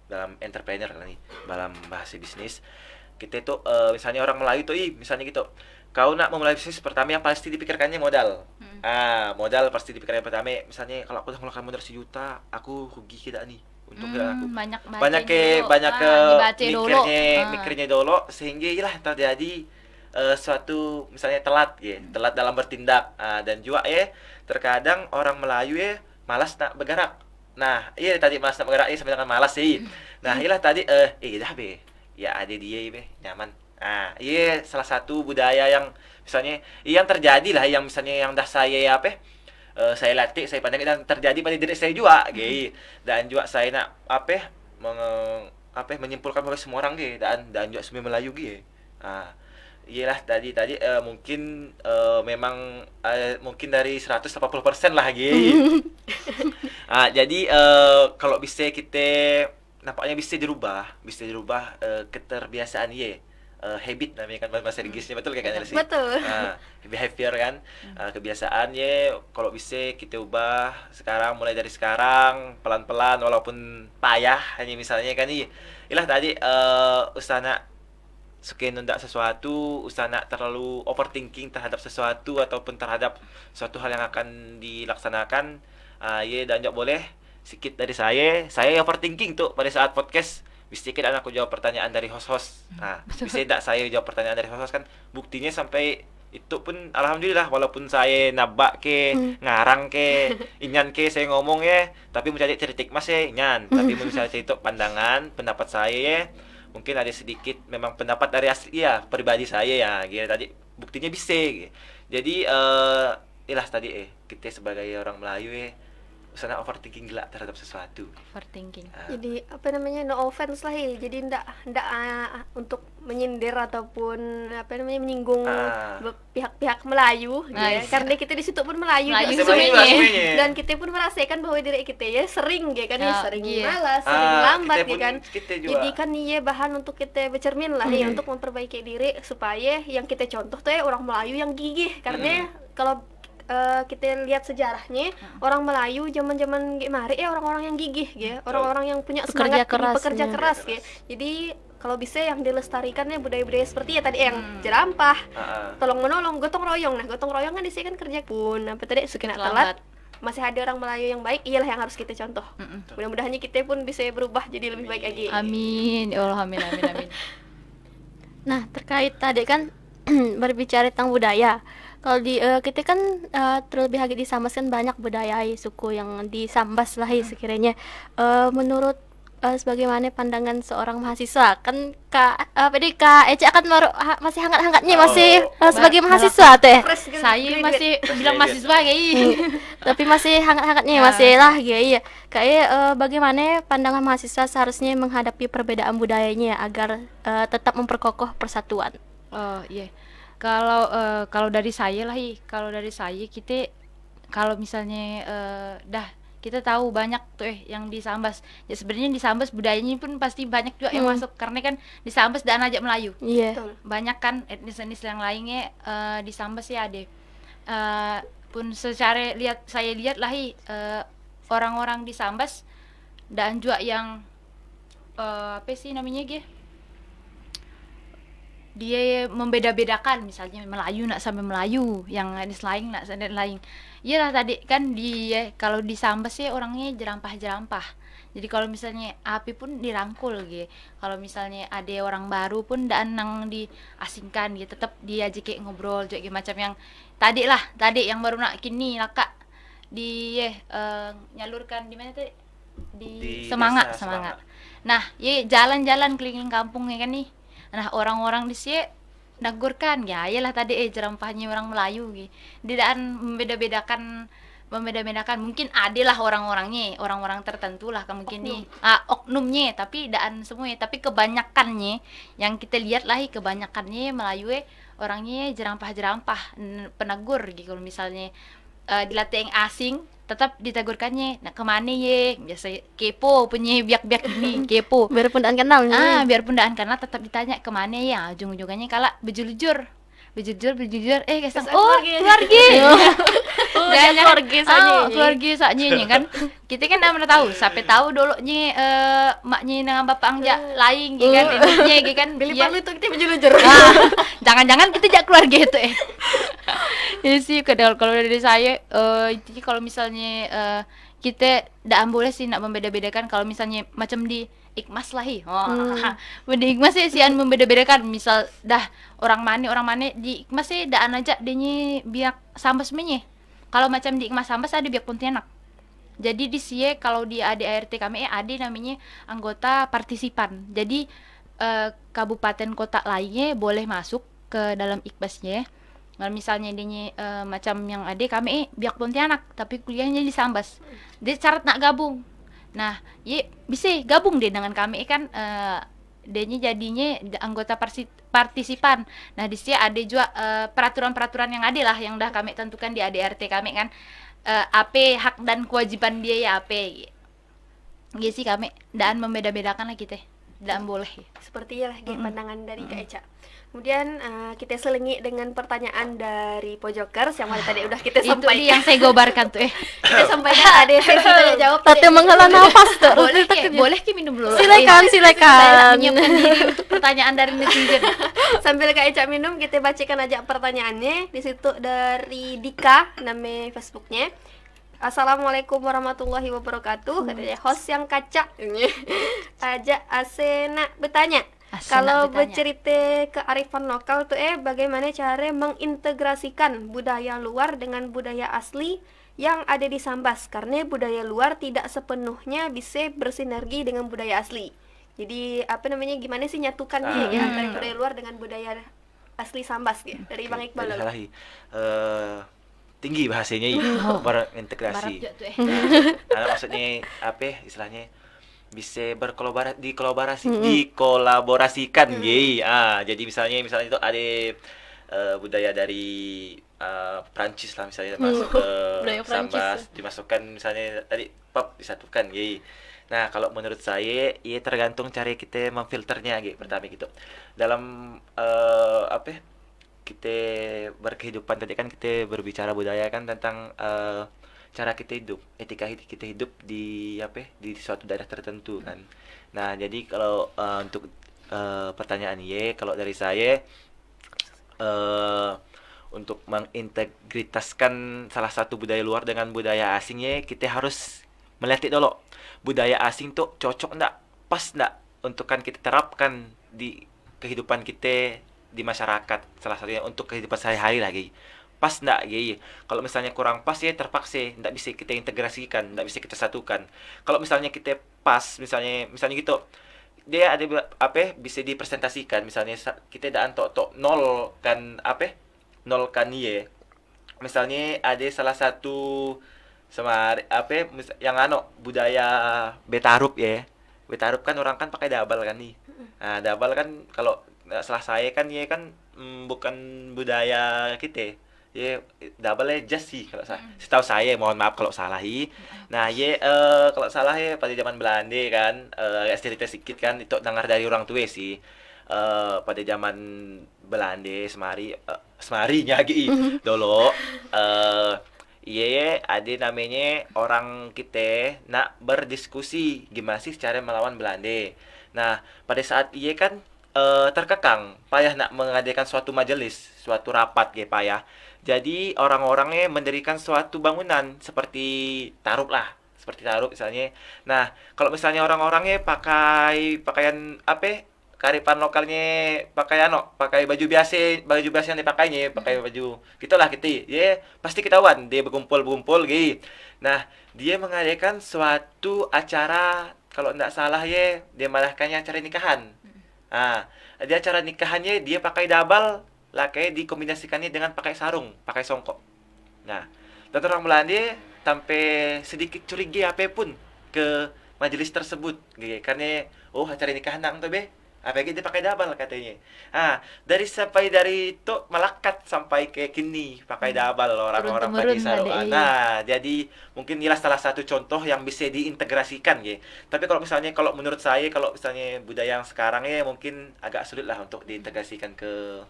dalam entrepreneur lah nih, dalam bahasa bisnis kita itu misalnya orang Melayu tuh misalnya gitu, kau nak memulai bisnis pertama yang pasti dipikirkannya modal. Modal pasti dipikirkan pertama. Misalnya kalau aku udah mengeluarkan modal 1 juta, aku rugi tidak nih untuk aku. Banyak mikirnya dulu sehingga iyalah terjadi suatu misalnya telat dalam bertindak. Dan juga terkadang orang Melayu malas nak bergerak. Nah, tadi malas nak bergerak sampai dengan malas sih. Nah, iyalah tadi dah be. Ya ada dia be, nyaman. Salah satu budaya yang misalnya yang terjadi lah, yang misalnya yang dah saya saya latih, saya pandang dan terjadi pada diri saya juga dan juga saya nak menyimpulkan bahwa semua orang dan juga semua Melayu iyalah tadi mungkin memang mungkin dari 180% lah jadi kalau bisa kita nampaknya bisa dirubah keterbiasaan habit namanya kan bahasa Inggrisnya, betul kayak Nelsi? Betul. Behavior kan, kebiasaan kalau bisa kita ubah mulai dari sekarang pelan-pelan walaupun payah, hanya misalnya kan iyalah tadi usaha nak suka nunda sesuatu, usaha nak terlalu overthinking terhadap sesuatu ataupun terhadap suatu hal yang akan dilaksanakan. Dan juga boleh sedikit dari saya overthinking tuh pada saat podcast. Bisa kan aku jawab pertanyaan dari host-host. Bisa tidak saya jawab pertanyaan dari host-host kan, buktinya sampai itu pun alhamdulillah, walaupun saya nabak ngarang inyan saya ngomong tapi mencari kritik mas inyan, tapi misalnya itu pandangan pendapat saya mungkin ada sedikit memang pendapat dari asli pribadi saya gitu tadi, buktinya bisa jadi ilah tadi kita sebagai orang Melayu usaha overthinking gila terhadap sesuatu. Jadi no offense lah jadi ndak untuk menyindir ataupun menyinggung pihak-pihak Melayu karena kita di situ pun Melayu sebenarnya, dan kita pun merasakan bahwa diri kita sering sering malas, sering lambat kan. Jadi kan bahan untuk kita bercermin lah untuk memperbaiki diri supaya yang kita contoh tuh orang Melayu yang gigih, karena kalau kita lihat sejarahnya orang Melayu zaman-zaman kemarin orang-orang yang gigih orang-orang yang punya semangat pekerja keras Jadi kalau bisa yang dilestarikan budaya-budaya seperti tadi yang jerampah, tolong menolong, gotong royong. Nah, gotong royong kan di sini kan kerja pun tadi suka telat. Masih ada orang Melayu yang baik, iyalah yang harus kita contoh. Mudah-mudahan kita pun bisa berubah jadi lebih baik lagi. Amin. Ya Allah, amin. Nah, terkait tadi kan berbicara tentang budaya. Kalau di kita kan terlebih lagi di Sambas kan banyak budaya suku yang di Sambas lah sekiranya. Menurut sebagaimana pandangan seorang mahasiswa kan Kak Eca kan masih hangat-hangatnya sebagai mahasiswa teh. Saya masih bilang mahasiswa tapi masih hangat-hangatnya masih lah kayak bagaimana pandangan mahasiswa seharusnya menghadapi perbedaan budayanya agar tetap memperkokoh persatuan. Kalau dari saya kita kalau misalnya kita tahu banyak tuh yang di Sambas. Ya sebenarnya di Sambas budayanya pun pasti banyak juga yang masuk, karena kan di Sambas dan ajak Melayu. Banyak kan etnis-etnis yang lainnya di Sambas ada. Pun secara saya lihat lah orang-orang di Sambas dan juga yang dia membeda-bedakan, misalnya Melayu nak sampai Melayu, yang etnis lain nak sampai lain. Iyalah tadi kan kalau di Sambas orangnya jerampah-jerampah. Jadi kalau misalnya api pun dirangkul Kalau misalnya ada orang baru pun dan nang diasingkan tetap diajak ngobrol juga macam yang tadi yang baru nak kini lah Kak nyalurkan di mana tadi? Di semangat. Nah, jalan-jalan keliling kampung kan nih. Nah, orang-orang di sini nagurkan iyalah tadi jerampahnya orang Melayu Tidak membeda-bedakan mungkin adalah orang-orang tertentu lah mungkin oknumnya, tapi daan semuanya, tapi kebanyakannya yang kita lihat lah kebanyakannya Melayu orangnya jerampah-jerampah penagur kalau misalnya dilatih yang asing tetap ditagurkannya, nak kemana ye, biasa kepo punya biak-biak ini kepo. Biarpun daan kenal nih. Biarpun daan karena tetap ditanya kemana ya, ujung-ujungnya kalah bejujur, kesang keluarga. Dan keluarga saja. Keluarga saja kan. Kita kan dah pernah tahu, sampai tahu dulu nya maknya dengan bapak angja lain kan, ibunya kan. Pilih perlu itu kita bejujur. Jangan-jangan kita jak keluarga itu Ya sih kalau dari saya itu kalau misalnya kita tidak boleh sih nak membeda-bedakan kalau misalnya macam di ikmas lah di ikmas sih an membeda-bedakan misal dah orang mana di ikmas sih dah aja denye biak sambas menye kalau macam di ikmas sambas ada biak Pontianak. Jadi di sini kalau di ADART kami ada namanya anggota partisipan. Jadi kabupaten kota lainnya boleh masuk ke dalam ikmasnya. Kalau misalnya dia macam yang ada kami biak Pontianak tapi kuliahnya di Sambas. Dia syarat nak gabung. Nah, bisa gabung deh dengan kami kan dia jadinya anggota partisipan. Nah, di sini ada juga peraturan-peraturan yang ada lah yang dah kami tentukan di ADRT kami kan apa hak dan kewajiban dia ya apa. Gitu sih kami dan membeda-bedakan lah kita. Tidak boleh. Sepertinya lah pandangan dari Kak Eca. Kemudian kita selingi dengan pertanyaan dari Pojokers yang tadi udah kita sampaikan. Itu yang saya gobarkan tuh Kita sampaikan ada sesi tanya jawab. Tante menghela nafas tuh. Boleh minum dulu. Silakan. Saya menyiapkan diri untuk pertanyaan dari netizen. Sambil Kak Eca minum, kita bacakan aja pertanyaannya. Di situ dari Dika, nama Facebooknya. Assalamualaikum warahmatullahi wabarakatuh. Katanya host yang kaca. Ajak Asena bertanya. Kalau bercerita kearifan lokal tuh bagaimana cara mengintegrasikan budaya luar dengan budaya asli yang ada di Sambas, karena budaya luar tidak sepenuhnya bisa bersinergi dengan budaya asli. Jadi gimana sih nyatukannya ya antara budaya luar dengan budaya asli Sambas ya? Dari Bang Iqbal. Tinggi bahasanya berintegrasi. Maksudnya apa istilahnya? Bisa dikolaborasikan jadi misalnya itu ada budaya dari Prancis lah misalnya masuk ke Sambas dimasukkan misalnya tadi pop disatukan Nah, kalau menurut saya tergantung cara kita memfilternya pertama gitu. Dalam kita berkehidupan tadi kan kita berbicara budaya kan tentang cara kita hidup, etika kita hidup di suatu daerah tertentu kan. Nah, jadi kalau untuk pertanyaan kalau dari saya untuk mengintegritaskan salah satu budaya luar dengan budaya asingnya, kita harus melihat dulu budaya asing tuh cocok enggak, pas enggak untuk kan kita terapkan di kehidupan kita di masyarakat, salah satunya untuk kehidupan sehari-hari lagi. Pas enggak kalau misalnya kurang pas terpaksa enggak bisa kita integrasikan, enggak bisa kita satukan. Kalau misalnya kita pas misalnya gitu dia ada bisa dipresentasikan, misalnya kita dak tok nol kan misalnya ada salah satu sama yang budaya Betarup Betarup kan orang kan pakai dabal kan nih. Nah, dabal kan kalau salah saya kan bukan budaya kita. Double just sih kalau setahu saya, mohon maaf kalau salah Nah, kalau salah pada zaman Belanda kan agak cerita sedikit kan itu dengar dari orang tua sih. Pada zaman Belanda semarinya dulu ada namanya orang kita nak berdiskusi gimana sih cara melawan Belanda. Nah, pada saat kan terkekang payah nak mengadakan suatu majelis, suatu rapat payah. Jadi orang-orangnya mendirikan suatu bangunan seperti tarup misalnya. Nah, kalau misalnya orang-orangnya pakai pakaian kearifan lokalnya, pakai baju biasa yang dipakainya, pakai baju gitulah pasti ketahuan dia berkumpul gitu. Nah, dia mengadakan suatu acara, kalau tidak salah dia mengadakannya acara nikahan. Nah, dia acara nikahannya dia pakai dabal lah, kayak dikombinasikannya dengan pakai sarung, pakai songkok. Nah, dan orang Belanda sampai sedikit curiga apapun ke majelis tersebut, karena acara nikahan nang tuh Apalagi dia pakai double katanya. Dari itu melekat sampai ke kini pakai double orang-orang Turun-temurun Paji Saroa. ada, iya. Nah, jadi mungkin inilah salah satu contoh yang bisa diintegrasikan ya. Tapi kalau menurut saya kalau misalnya budaya yang sekarang ya mungkin agak sulit lah untuk diintegrasikan ke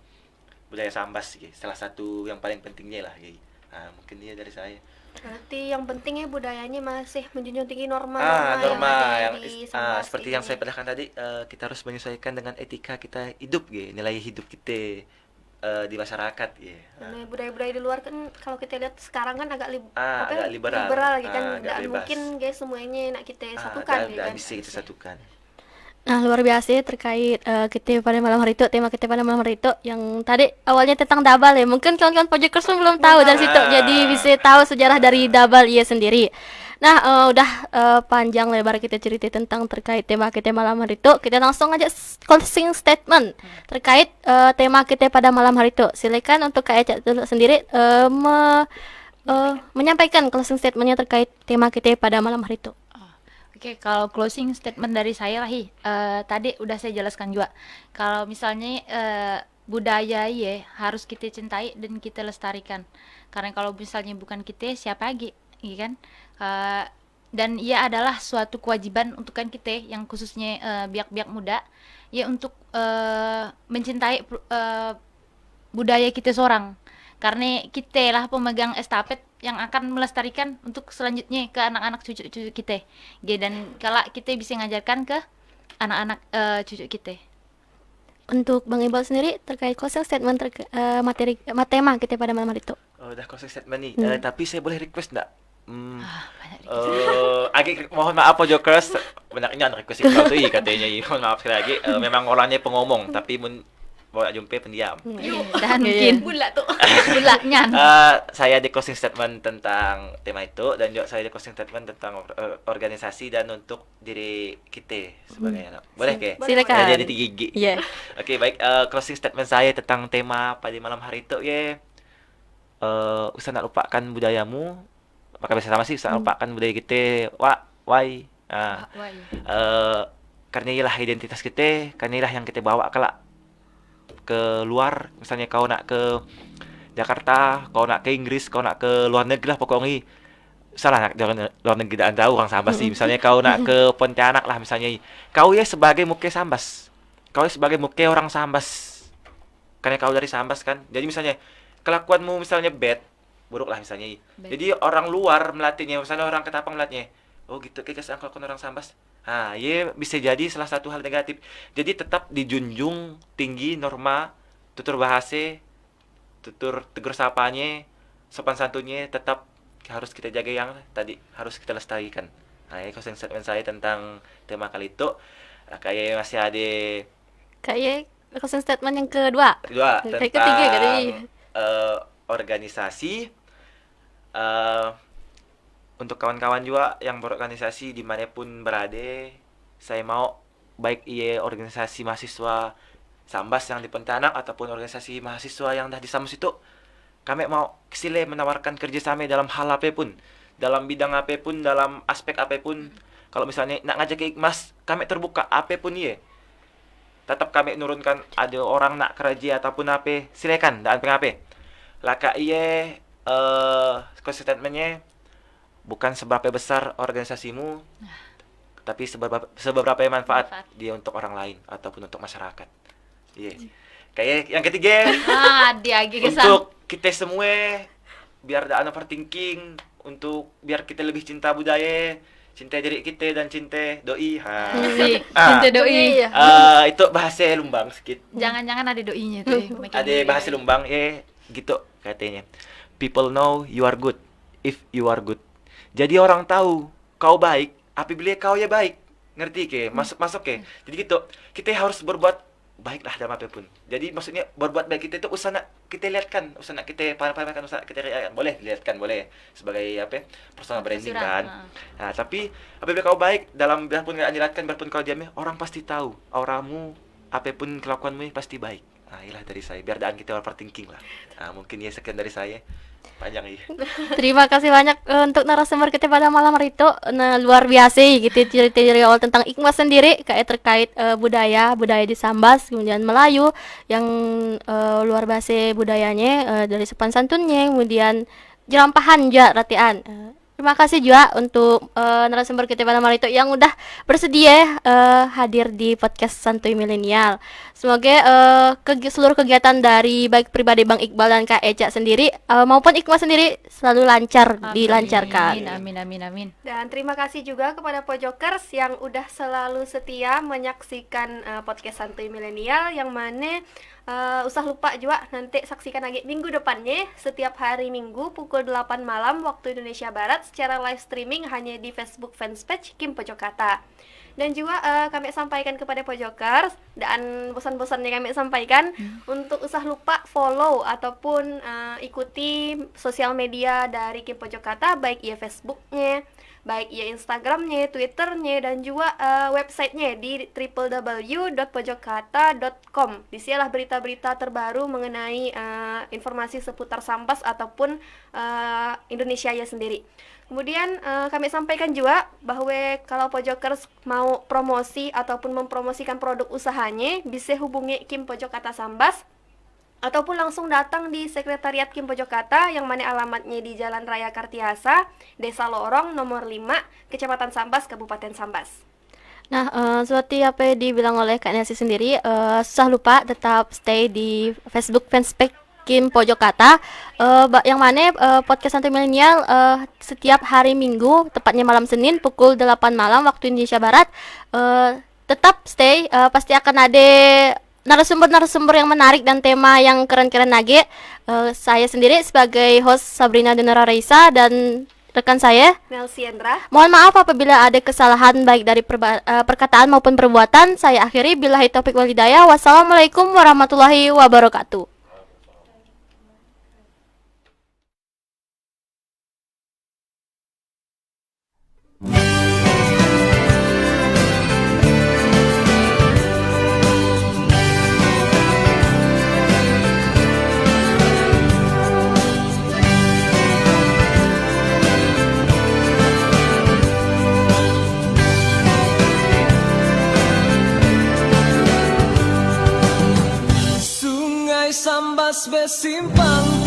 budaya Sambas ya. Salah satu yang paling pentingnya lah ya. Nah, mungkin dia dari saya. Berarti yang pentingnya budayanya masih menjunjung tinggi norma Norma yang yang ada di Sambas seperti ini. yang saya pernahkan tadi, kita harus menyesuaikan dengan etika kita hidup ya, nilai hidup kita di masyarakat ya. Nah, budaya-budaya di luar kan kalau kita lihat sekarang kan agak Agak liberal. gitu kan. Agak Dan bebas. mungkin guys semuanya nak kita satukan gitu kan. Bisa kita satukan. Nah, luar biasa ya terkait kita pada malam hari itu, tema kita pada malam hari itu yang tadi awalnya tentang double ya. Mungkin kawan-kawan Pojokers pun belum tahu dari situ. Jadi bisa tahu sejarah dari double ia sendiri. Nah, udah panjang lebar kita cerita tentang terkait tema kita malam hari itu. Kita langsung aja closing statement terkait tema kita pada malam hari itu. Silakan untuk Kak Eca dulu sendiri menyampaikan closing statementnya terkait tema kita pada malam hari itu. Oke, kalau closing statement dari saya lah, tadi udah saya jelaskan juga. Kalau misalnya budaya ya harus kita cintai dan kita lestarikan. Karena kalau misalnya bukan kita, siapa lagi, iya kan? Dan ia adalah suatu kewajiban untuk kan kita yang khususnya biak-biak muda, ya untuk mencintai budaya kita seorang. Karena kita lah pemegang estafet yang akan melestarikan untuk selanjutnya ke anak-anak cucu-cucu kita. Dan kalau kita bisa ngajarkan ke anak-anak cucu kita. Untuk Bang Iqbal sendiri terkait closing statement tema kita pada malam hari itu. Oh, udah closing statement nih. Tapi saya boleh request enggak? Banyak Mohon maaf Pojokers, benarnya request itu katanya. Mohon maaf sekali lagi. Memang orangnya pengomong, tapi bawa jumpa pendiam. Dan mungkin Bulat tuh. bulatnya. Saya di closing statement tentang tema itu dan juga saya di closing statement tentang organisasi dan untuk diri kita sebagai anak. Boleh ke? Silakan. Jadi 3 gigi. Iya. Oke, baik. Closing statement saya tentang tema pada malam hari itu ya. Usah nak lupakan budayamu. Maka bisa sama sih usah lupakan budaya kita. Why? Karena inilah identitas kita, karena inilah yang kita bawa ke luar. Misalnya kau nak ke Jakarta, kau nak ke Inggris, kau nak ke luar negeri lah pokoknya. Salah nak luar negeri dan tahu orang Sambas sih. Misalnya kau nak ke Pontianak lah misalnya. Kau ya sebagai muke Sambas. Kau ya sebagai muke orang Sambas. Karena kau dari Sambas kan. Jadi misalnya kelakuanmu misalnya buruk lah misalnya. Jadi orang luar melatihnya, misalnya orang Ketapang melatihnya. Oh gitu, kayak kelakuan orang Sambas. Ya bisa jadi salah satu hal negatif. Jadi tetap dijunjung tinggi norma tutur bahasa, tutur tegur sapanya, sopan santunnya tetap harus kita jaga yang tadi harus kita lestarikan. Ini closing statement saya tentang tema kali itu. Kayak masih ada Kayak closing statement yang kedua. tentang Ketiga kali. Organisasi. Untuk kawan-kawan juga yang berorganisasi dimanapun berada, saya mau baik organisasi mahasiswa Sambas yang di Pontianak ataupun organisasi mahasiswa yang dah di Sambas itu, kami mau kesile menawarkan kerjasama dalam hal apapun, dalam bidang apapun, dalam aspek apapun. Kalau misalnya nak ngajak ke Ikmas, kami terbuka apapun tetap kami nurunkan ada orang nak kerja ataupun apa, silakan dan pengape. Laka statementnya bukan seberapa besar organisasimu, tapi seberapa manfaat dia untuk orang lain ataupun untuk masyarakat. Kayak yang ketiga, Dia untuk kita semua biar ada overthinking, untuk biar kita lebih cinta budaya, cinta diri kita dan cinta doi. Cinta doi. Itu bahasa Lumbang sedikit. Jangan-jangan ada doinya tuh. Ada bahasa Lumbang gitu katanya. People know you are good if you are good. Jadi orang tahu kau baik apabila kau ya baik. Ngerti ke? Masuk ke? Jadi gitu. Kita harus berbuat baiklah dalam apapun. Jadi maksudnya berbuat baik kita itu usah nak kita lihatkan, usah nak kita pamer-pamerkan, usah kita riakan. Boleh dilihatkan, boleh sebagai personal branding kan. Nah, tapi apabila kau baik dalam biarpun enggak dilihatkan, biarpun kau diam, orang pasti tahu auramu, apapun kelakuanmu pasti baik. Inilah dari saya, biar daan kita overthinking lah. Mungkin sekian dari saya. Panjang iya. Terima kasih banyak untuk narasumber kita pada malam hari itu. Nah, luar biasa gitu cerita dari awal tentang Iqbal sendiri kayak terkait budaya di Sambas, kemudian Melayu yang luar biasa budayanya dari sopan santunnya, kemudian jerampahan juga ratian. Terima kasih juga untuk narasumber kita pada malam itu yang udah bersedia hadir di podcast Santuy Milenial. Semoga seluruh kegiatan dari baik pribadi Bang Iqbal dan Kak Eca sendiri maupun Iqbal sendiri selalu lancar dilancarkan. Amin. Dan terima kasih juga kepada Pojokers yang udah selalu setia menyaksikan podcast Santuy Milenial, yang mana usah lupa juga nanti saksikan lagi minggu depannya setiap hari Minggu pukul 8 malam waktu Indonesia Barat secara live streaming hanya di Facebook fanpage Kim Pojokata. Dan juga kami sampaikan kepada Pojokers dan bosan-bosannya kami sampaikan untuk usah lupa follow ataupun ikuti sosial media dari Kim Pojokata, baik ya Facebooknya, baik ya Instagramnya, Twitternya, dan juga websitenya di www.pojokata.com. Disinilah berita-berita terbaru mengenai informasi seputar Sambas ataupun Indonesia ya sendiri. Kemudian kami sampaikan juga bahwa kalau Pojokers mau promosi ataupun mempromosikan produk usahanya, bisa hubungi Kim Pojokata Sambas ataupun langsung datang di Sekretariat Kim Pojokata yang mana alamatnya di Jalan Raya Kartiasa, Desa Lorong, nomor 5, Kecamatan Sambas, Kabupaten Sambas. Nah, seperti apa yang dibilang oleh Kak Nelsi sendiri, susah lupa tetap stay di Facebook fanpage Kim Pojokata, yang mana podcast Santuy Milenial setiap hari Minggu, tepatnya malam Senin pukul 8 malam waktu Indonesia Barat, tetap stay, pasti akan ada narasumber-narasumber yang menarik dan tema yang keren-keren lagi. Saya sendiri sebagai host Sabrina Denara Reisa dan rekan saya Nelsi Endra. Mohon maaf apabila ada kesalahan baik dari perkataan maupun perbuatan. Saya akhiri billahi taufik wal hidayah. Wassalamualaikum warahmatullahi wabarakatuh. Sungai Sambas bersimpang